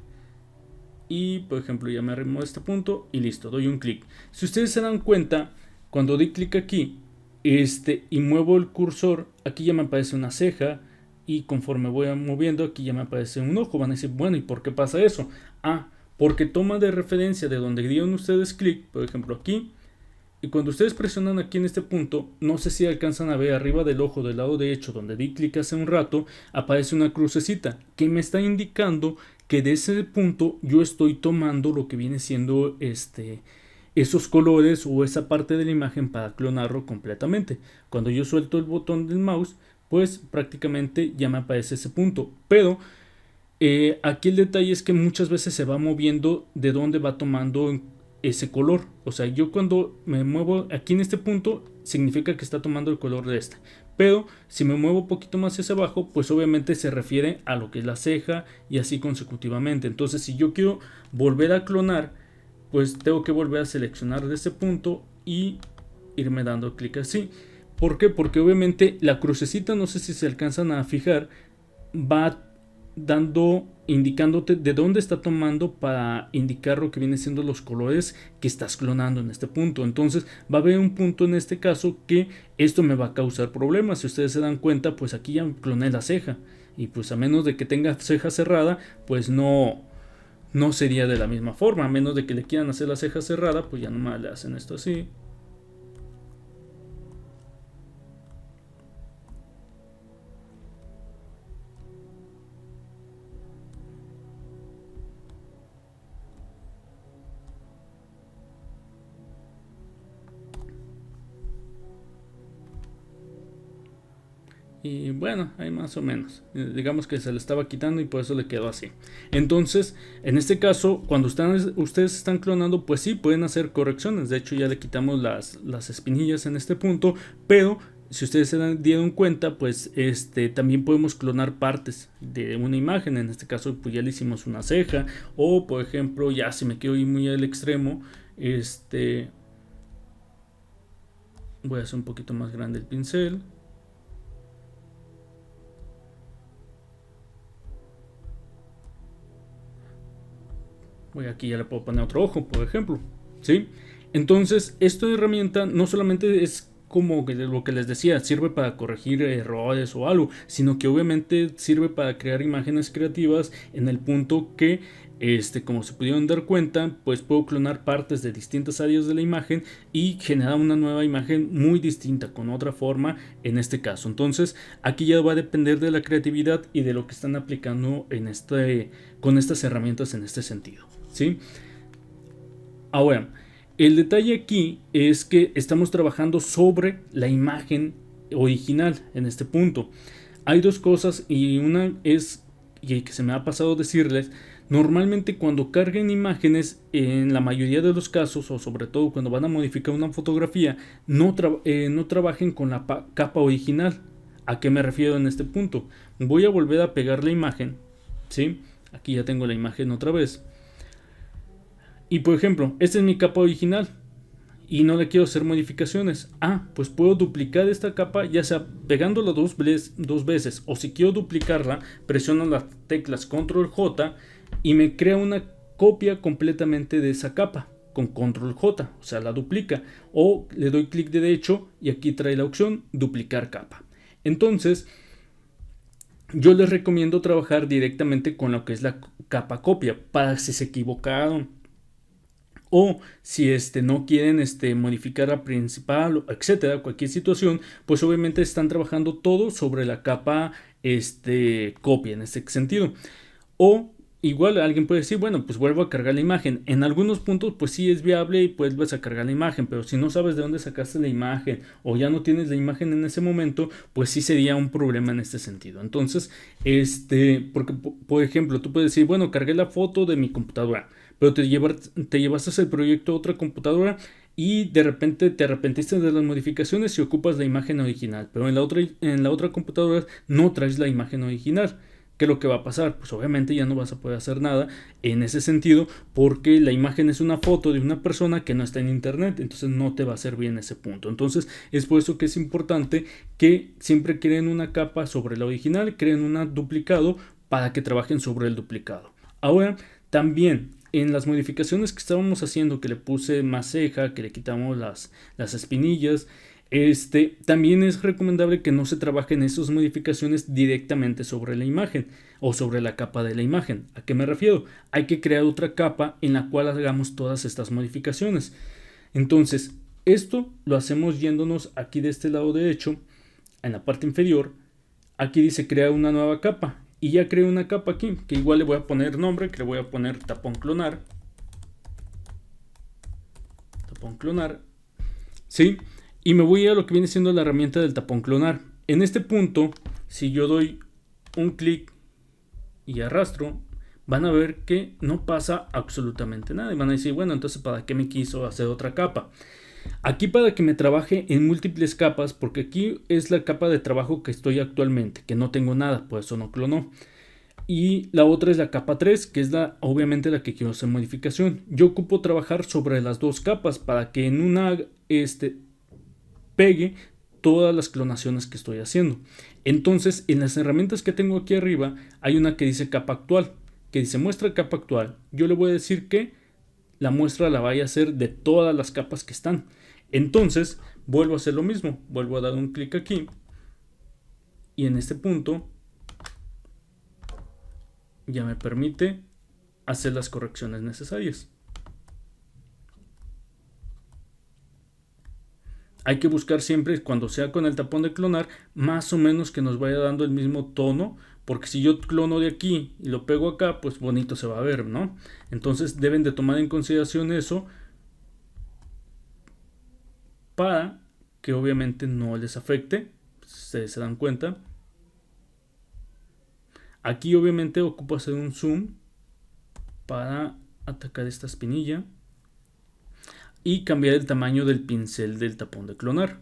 Y, por ejemplo, ya me arrimo a este punto y listo, doy un clic. Si ustedes se dan cuenta, cuando doy clic aquí, y muevo el cursor, aquí ya me aparece una ceja, y conforme voy moviendo aquí ya me aparece un ojo. Van a decir, bueno, ¿y por qué pasa eso? Porque toma de referencia de donde dieron ustedes clic, por ejemplo aquí, y cuando ustedes presionan aquí en este punto, no sé si alcanzan a ver arriba del ojo del lado derecho donde di clic hace un rato, aparece una crucecita que me está indicando que de ese punto yo estoy tomando lo que viene siendo esos colores o esa parte de la imagen para clonarlo completamente. Cuando yo suelto el botón del mouse, pues prácticamente ya me aparece ese punto. Pero aquí el detalle es que muchas veces se va moviendo de dónde va tomando ese color. O sea, yo cuando me muevo aquí en este punto, significa que está tomando el color de este. Pero si me muevo un poquito más hacia abajo, pues obviamente se refiere a lo que es la ceja y así consecutivamente. Entonces, si yo quiero volver a clonar, pues tengo que volver a seleccionar de ese punto y irme dando clic así. ¿Por qué? Porque obviamente la crucecita, no sé si se alcanzan a fijar, va indicándote de dónde está tomando para indicar lo que viene siendo los colores que estás clonando en este punto. Entonces va a haber un punto en este caso que esto me va a causar problemas. Si ustedes se dan cuenta, pues aquí ya cloné la ceja, y pues a menos de que tenga ceja cerrada, pues no sería de la misma forma. A menos de que le quieran hacer la ceja cerrada, pues ya nomás le hacen esto así. Y bueno, ahí más o menos, digamos que se le estaba quitando y por eso le quedó así. Entonces, en este caso, cuando ustedes están clonando, pues sí, pueden hacer correcciones. De hecho, ya le quitamos las espinillas en este punto, pero si ustedes se dieron cuenta, pues también podemos clonar partes de una imagen. En este caso, pues ya le hicimos una ceja, o por ejemplo, ya si me quiero ir muy al extremo, voy a hacer un poquito más grande el pincel. Aquí ya le puedo poner otro ojo, por ejemplo, ¿sí? Entonces, esta herramienta no solamente es como lo que les decía, sirve para corregir errores o algo, sino que obviamente sirve para crear imágenes creativas en el punto que, como se pudieron dar cuenta, pues puedo clonar partes de distintas áreas de la imagen y generar una nueva imagen muy distinta, con otra forma en este caso. Entonces, aquí ya va a depender de la creatividad y de lo que están aplicando con estas herramientas en este sentido, ¿sí? Ahora, el detalle aquí es que estamos trabajando sobre la imagen original en este punto. Hay dos cosas, y una es, y que se me ha pasado decirles, normalmente cuando carguen imágenes, en la mayoría de los casos, o sobre todo cuando van a modificar una fotografía, no trabajen con la capa original. ¿A qué me refiero en este punto? Voy a volver a pegar la imagen, ¿sí? Aquí ya tengo la imagen otra vez. Y por ejemplo, esta es mi capa original y no le quiero hacer modificaciones. Pues puedo duplicar esta capa, ya sea pegándola dos veces, o si quiero duplicarla, presiono las teclas Control J y me crea una copia completamente de esa capa con Control J, o sea, la duplica. O le doy clic derecho y aquí trae la opción duplicar capa. Entonces, yo les recomiendo trabajar directamente con lo que es la capa copia, para si se equivocaron, o si no quieren modificar la principal, etcétera, cualquier situación, pues obviamente están trabajando todo sobre la capa copia en este sentido. O igual alguien puede decir, bueno, pues vuelvo a cargar la imagen. En algunos puntos, pues sí es viable y vuelves a cargar la imagen, pero si no sabes de dónde sacaste la imagen o ya no tienes la imagen en ese momento, pues sí sería un problema en este sentido. Entonces, porque, por ejemplo, tú puedes decir, bueno, cargué la foto de mi computadora, pero te llevaste el proyecto a otra computadora y de repente te arrepentiste de las modificaciones y ocupas la imagen original, pero en la otra computadora no traes la imagen original. ¿Qué es lo que va a pasar? Pues obviamente ya no vas a poder hacer nada en ese sentido porque la imagen es una foto de una persona que no está en internet, entonces no te va a servir en ese punto. Entonces es por eso que es importante que siempre creen una capa sobre la original, creen un duplicado para que trabajen sobre el duplicado. Ahora también en las modificaciones que estábamos haciendo, que le puse más ceja, que le quitamos las espinillas, también es recomendable que no se trabajen esas modificaciones directamente sobre la imagen o sobre la capa de la imagen. ¿A qué me refiero? Hay que crear otra capa en la cual hagamos todas estas modificaciones. Entonces, esto lo hacemos yéndonos aquí de este lado derecho, en la parte inferior. Aquí dice crear una nueva capa. Y ya creé una capa aquí, que igual le voy a poner nombre, que le voy a poner tapón clonar. Tapón clonar. ¿Sí? Y me voy a lo que viene siendo la herramienta del tapón clonar. En este punto, si yo doy un clic y arrastro, van a ver que no pasa absolutamente nada. Y van a decir, bueno, entonces ¿para qué me quiso hacer otra capa? Aquí para que me trabaje en múltiples capas, porque aquí es la capa de trabajo que estoy actualmente, que no tengo nada, por eso no clonó. Y la otra es la capa 3, que es obviamente la que quiero hacer modificación. Yo ocupo trabajar sobre las dos capas para que en una pegue todas las clonaciones que estoy haciendo. Entonces, en las herramientas que tengo aquí arriba, hay una que dice capa actual, que dice muestra capa actual. Yo le voy a decir que la muestra la vaya a hacer de todas las capas que están. Entonces, vuelvo a hacer lo mismo. Vuelvo a dar un clic aquí. Y en este punto, ya me permite hacer las correcciones necesarias. Hay que buscar siempre, cuando sea con el tapón de clonar, más o menos que nos vaya dando el mismo tono, porque si yo clono de aquí y lo pego acá, pues bonito se va a ver, ¿no? Entonces deben de tomar en consideración eso para que obviamente no les afecte. Ustedes se dan cuenta. Aquí obviamente ocupo hacer un zoom para atacar esta espinilla y cambiar el tamaño del pincel del tapón de clonar.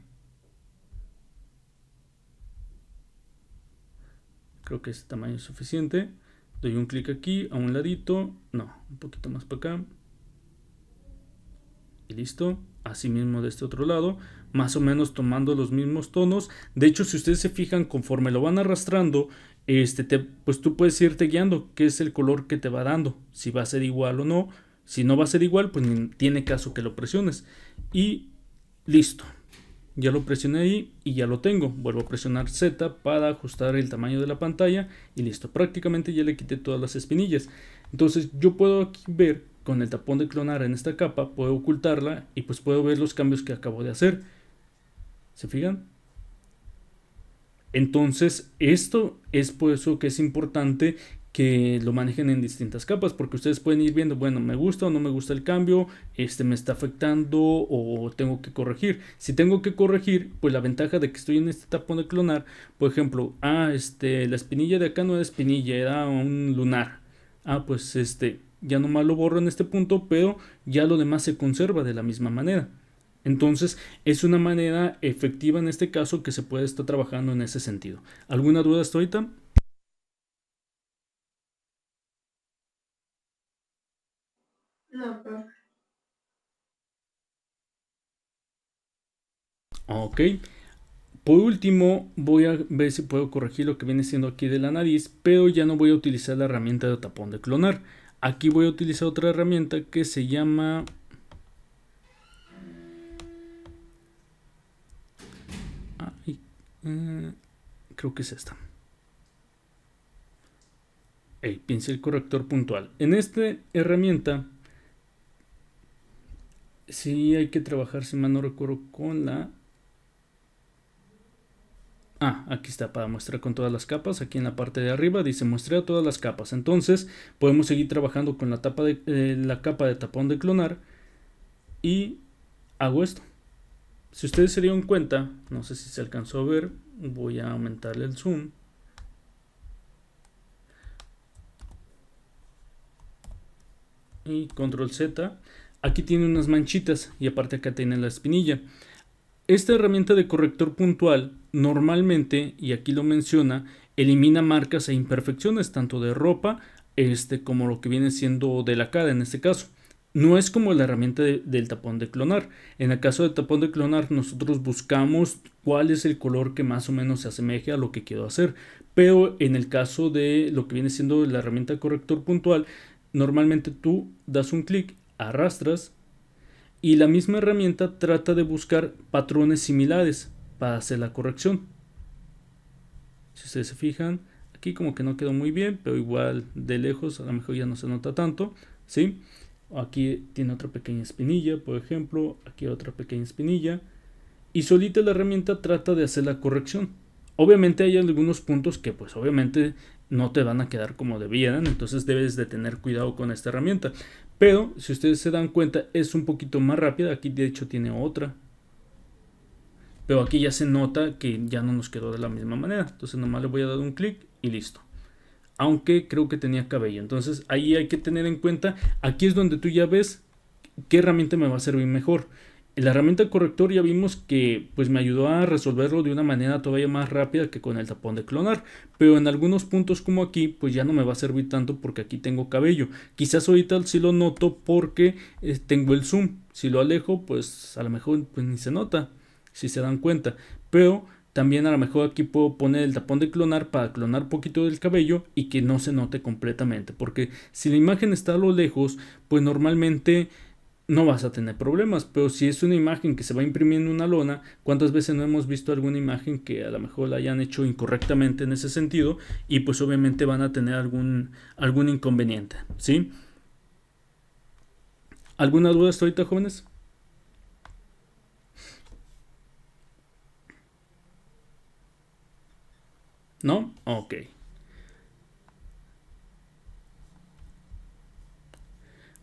Creo que ese tamaño es suficiente. Doy un clic aquí, a un ladito. No, un poquito más para acá. Y listo. Así mismo de este otro lado. Más o menos tomando los mismos tonos. De hecho, si ustedes se fijan, conforme lo van arrastrando, pues tú puedes irte guiando qué es el color que te va dando. Si va a ser igual o no. Si no va a ser igual, pues ni tiene caso que lo presiones. Y listo. Ya lo presioné ahí y ya lo tengo. Vuelvo a presionar Z para ajustar el tamaño de la pantalla y listo. Prácticamente ya le quité todas las espinillas. Entonces yo puedo aquí ver con el tapón de clonar en esta capa, puedo ocultarla y pues puedo ver los cambios que acabo de hacer. ¿Se fijan? Entonces esto es por eso que es importante que lo manejen en distintas capas, porque ustedes pueden ir viendo, bueno, me gusta o no me gusta el cambio, me está afectando o tengo que corregir. Si tengo que corregir, pues la ventaja de que estoy en este tapón de clonar, por ejemplo, la espinilla de acá no era espinilla, era un lunar. Pues ya nomás lo borro en este punto, pero ya lo demás se conserva de la misma manera. Entonces es una manera efectiva en este caso que se puede estar trabajando en ese sentido. ¿Alguna duda hasta ahorita? No, pero Ok. Por último, voy a ver si puedo corregir lo que viene siendo aquí de la nariz, pero ya no voy a utilizar la herramienta de tapón de clonar. Aquí voy a utilizar otra herramienta que se llama... creo que es esta. Pincel corrector puntual. En esta herramienta sí hay que trabajar, si mal no recuerdo, con la... Aquí está para muestrar con todas las capas. Aquí en la parte de arriba dice muestrea todas las capas. Entonces podemos seguir trabajando con la capa de tapón de clonar. Y hago esto. Si ustedes se dieron cuenta, no sé si se alcanzó a ver, voy a aumentarle el zoom. Y control Z. Aquí tiene unas manchitas y aparte acá tiene la espinilla. Esta herramienta de corrector puntual normalmente, y aquí lo menciona, elimina marcas e imperfecciones tanto de ropa como lo que viene siendo de la cara en este caso. No es como la herramienta del tapón de clonar. En el caso del tapón de clonar nosotros buscamos cuál es el color que más o menos se asemeje a lo que quiero hacer. Pero en el caso de lo que viene siendo la herramienta de corrector puntual, normalmente tú das un clic, arrastras y la misma herramienta trata de buscar patrones similares para hacer la corrección. Si ustedes se fijan, aquí como que no quedó muy bien, pero igual de lejos a lo mejor ya no se nota tanto, ¿sí? Aquí tiene otra pequeña espinilla, por ejemplo, aquí otra pequeña espinilla. Y solita la herramienta trata de hacer la corrección. Obviamente hay algunos puntos que pues obviamente no te van a quedar como debieran, entonces debes de tener cuidado con esta herramienta. Pero si ustedes se dan cuenta es un poquito más rápida. Aquí de hecho tiene otra. Pero aquí ya se nota que ya no nos quedó de la misma manera. Entonces nomás le voy a dar un clic y listo. Aunque creo que tenía cabello. Entonces ahí hay que tener en cuenta. Aquí es donde tú ya ves qué herramienta me va a servir mejor. La herramienta corrector ya vimos que pues me ayudó a resolverlo de una manera todavía más rápida que con el tapón de clonar, pero en algunos puntos como aquí pues ya no me va a servir tanto porque aquí tengo cabello. Quizás ahorita sí lo noto porque tengo el zoom. Si lo alejo pues a lo mejor pues ni se nota, si se dan cuenta, pero también a lo mejor aquí puedo poner el tapón de clonar para clonar poquito del cabello y que no se note completamente, porque si la imagen está a lo lejos pues normalmente no vas a tener problemas. Pero si es una imagen que se va a imprimir en una lona, ¿cuántas veces no hemos visto alguna imagen que a lo mejor la hayan hecho incorrectamente en ese sentido? Y pues obviamente van a tener algún inconveniente, ¿sí? ¿Alguna duda hasta ahorita, jóvenes? ¿No? Ok.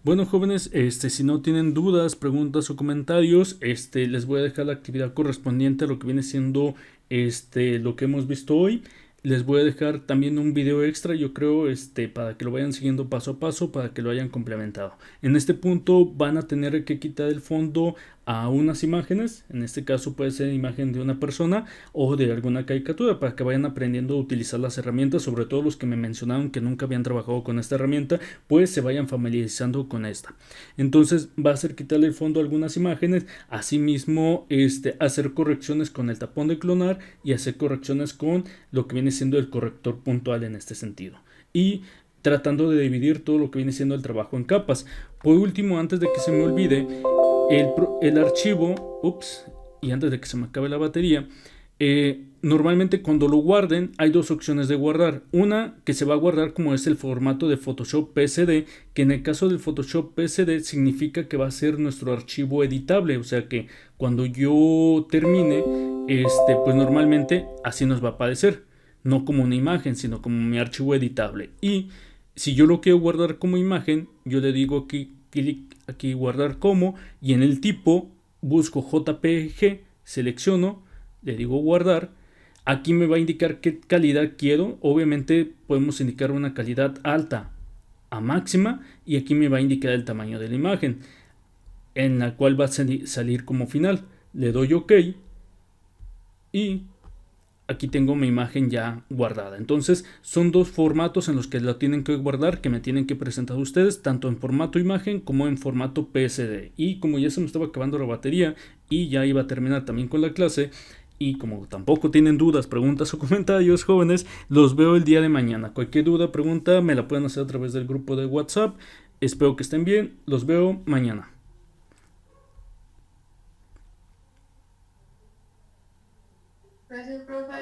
Bueno, jóvenes, si no tienen dudas, preguntas o comentarios, les voy a dejar la actividad correspondiente a lo que viene siendo lo que hemos visto hoy. Les voy a dejar también un video extra, yo creo, para que lo vayan siguiendo paso a paso, para que lo hayan complementado. En este punto van a tener que quitar el fondo a unas imágenes. En este caso puede ser imagen de una persona o de alguna caricatura, para que vayan aprendiendo a utilizar las herramientas. Sobre todo los que me mencionaron que nunca habían trabajado con esta herramienta, pues se vayan familiarizando con esta. Entonces va a ser quitarle el fondo a algunas imágenes. Asimismo hacer correcciones con el tapón de clonar y hacer correcciones con lo que viene siendo el corrector puntual en este sentido, y tratando de dividir todo lo que viene siendo el trabajo en capas. Por último, antes de que se me olvide, el archivo, y antes de que se me acabe la batería, normalmente cuando lo guarden hay dos opciones de guardar. Una que se va a guardar como es el formato de Photoshop PSD, que en el caso del Photoshop PSD significa que va a ser nuestro archivo editable, o sea que cuando yo termine, pues normalmente así nos va a aparecer, no como una imagen, sino como mi archivo editable. Y si yo lo quiero guardar como imagen, yo le digo aquí, clic aquí, guardar como, y en el tipo busco JPG, selecciono, le digo guardar. Aquí me va a indicar qué calidad quiero. Obviamente podemos indicar una calidad alta a máxima, y aquí me va a indicar el tamaño de la imagen en la cual va a salir como final. Le doy OK y aquí tengo mi imagen ya guardada. Entonces son dos formatos en los que la tienen que guardar, que me tienen que presentar ustedes, tanto en formato imagen como en formato PSD. Y como ya se me estaba acabando la batería y ya iba a terminar también con la clase, y como tampoco tienen dudas, preguntas o comentarios, jóvenes, los veo el día de mañana. Cualquier duda, pregunta, me la pueden hacer a través del grupo de WhatsApp. Espero que estén bien, los veo mañana. Gracias, profe.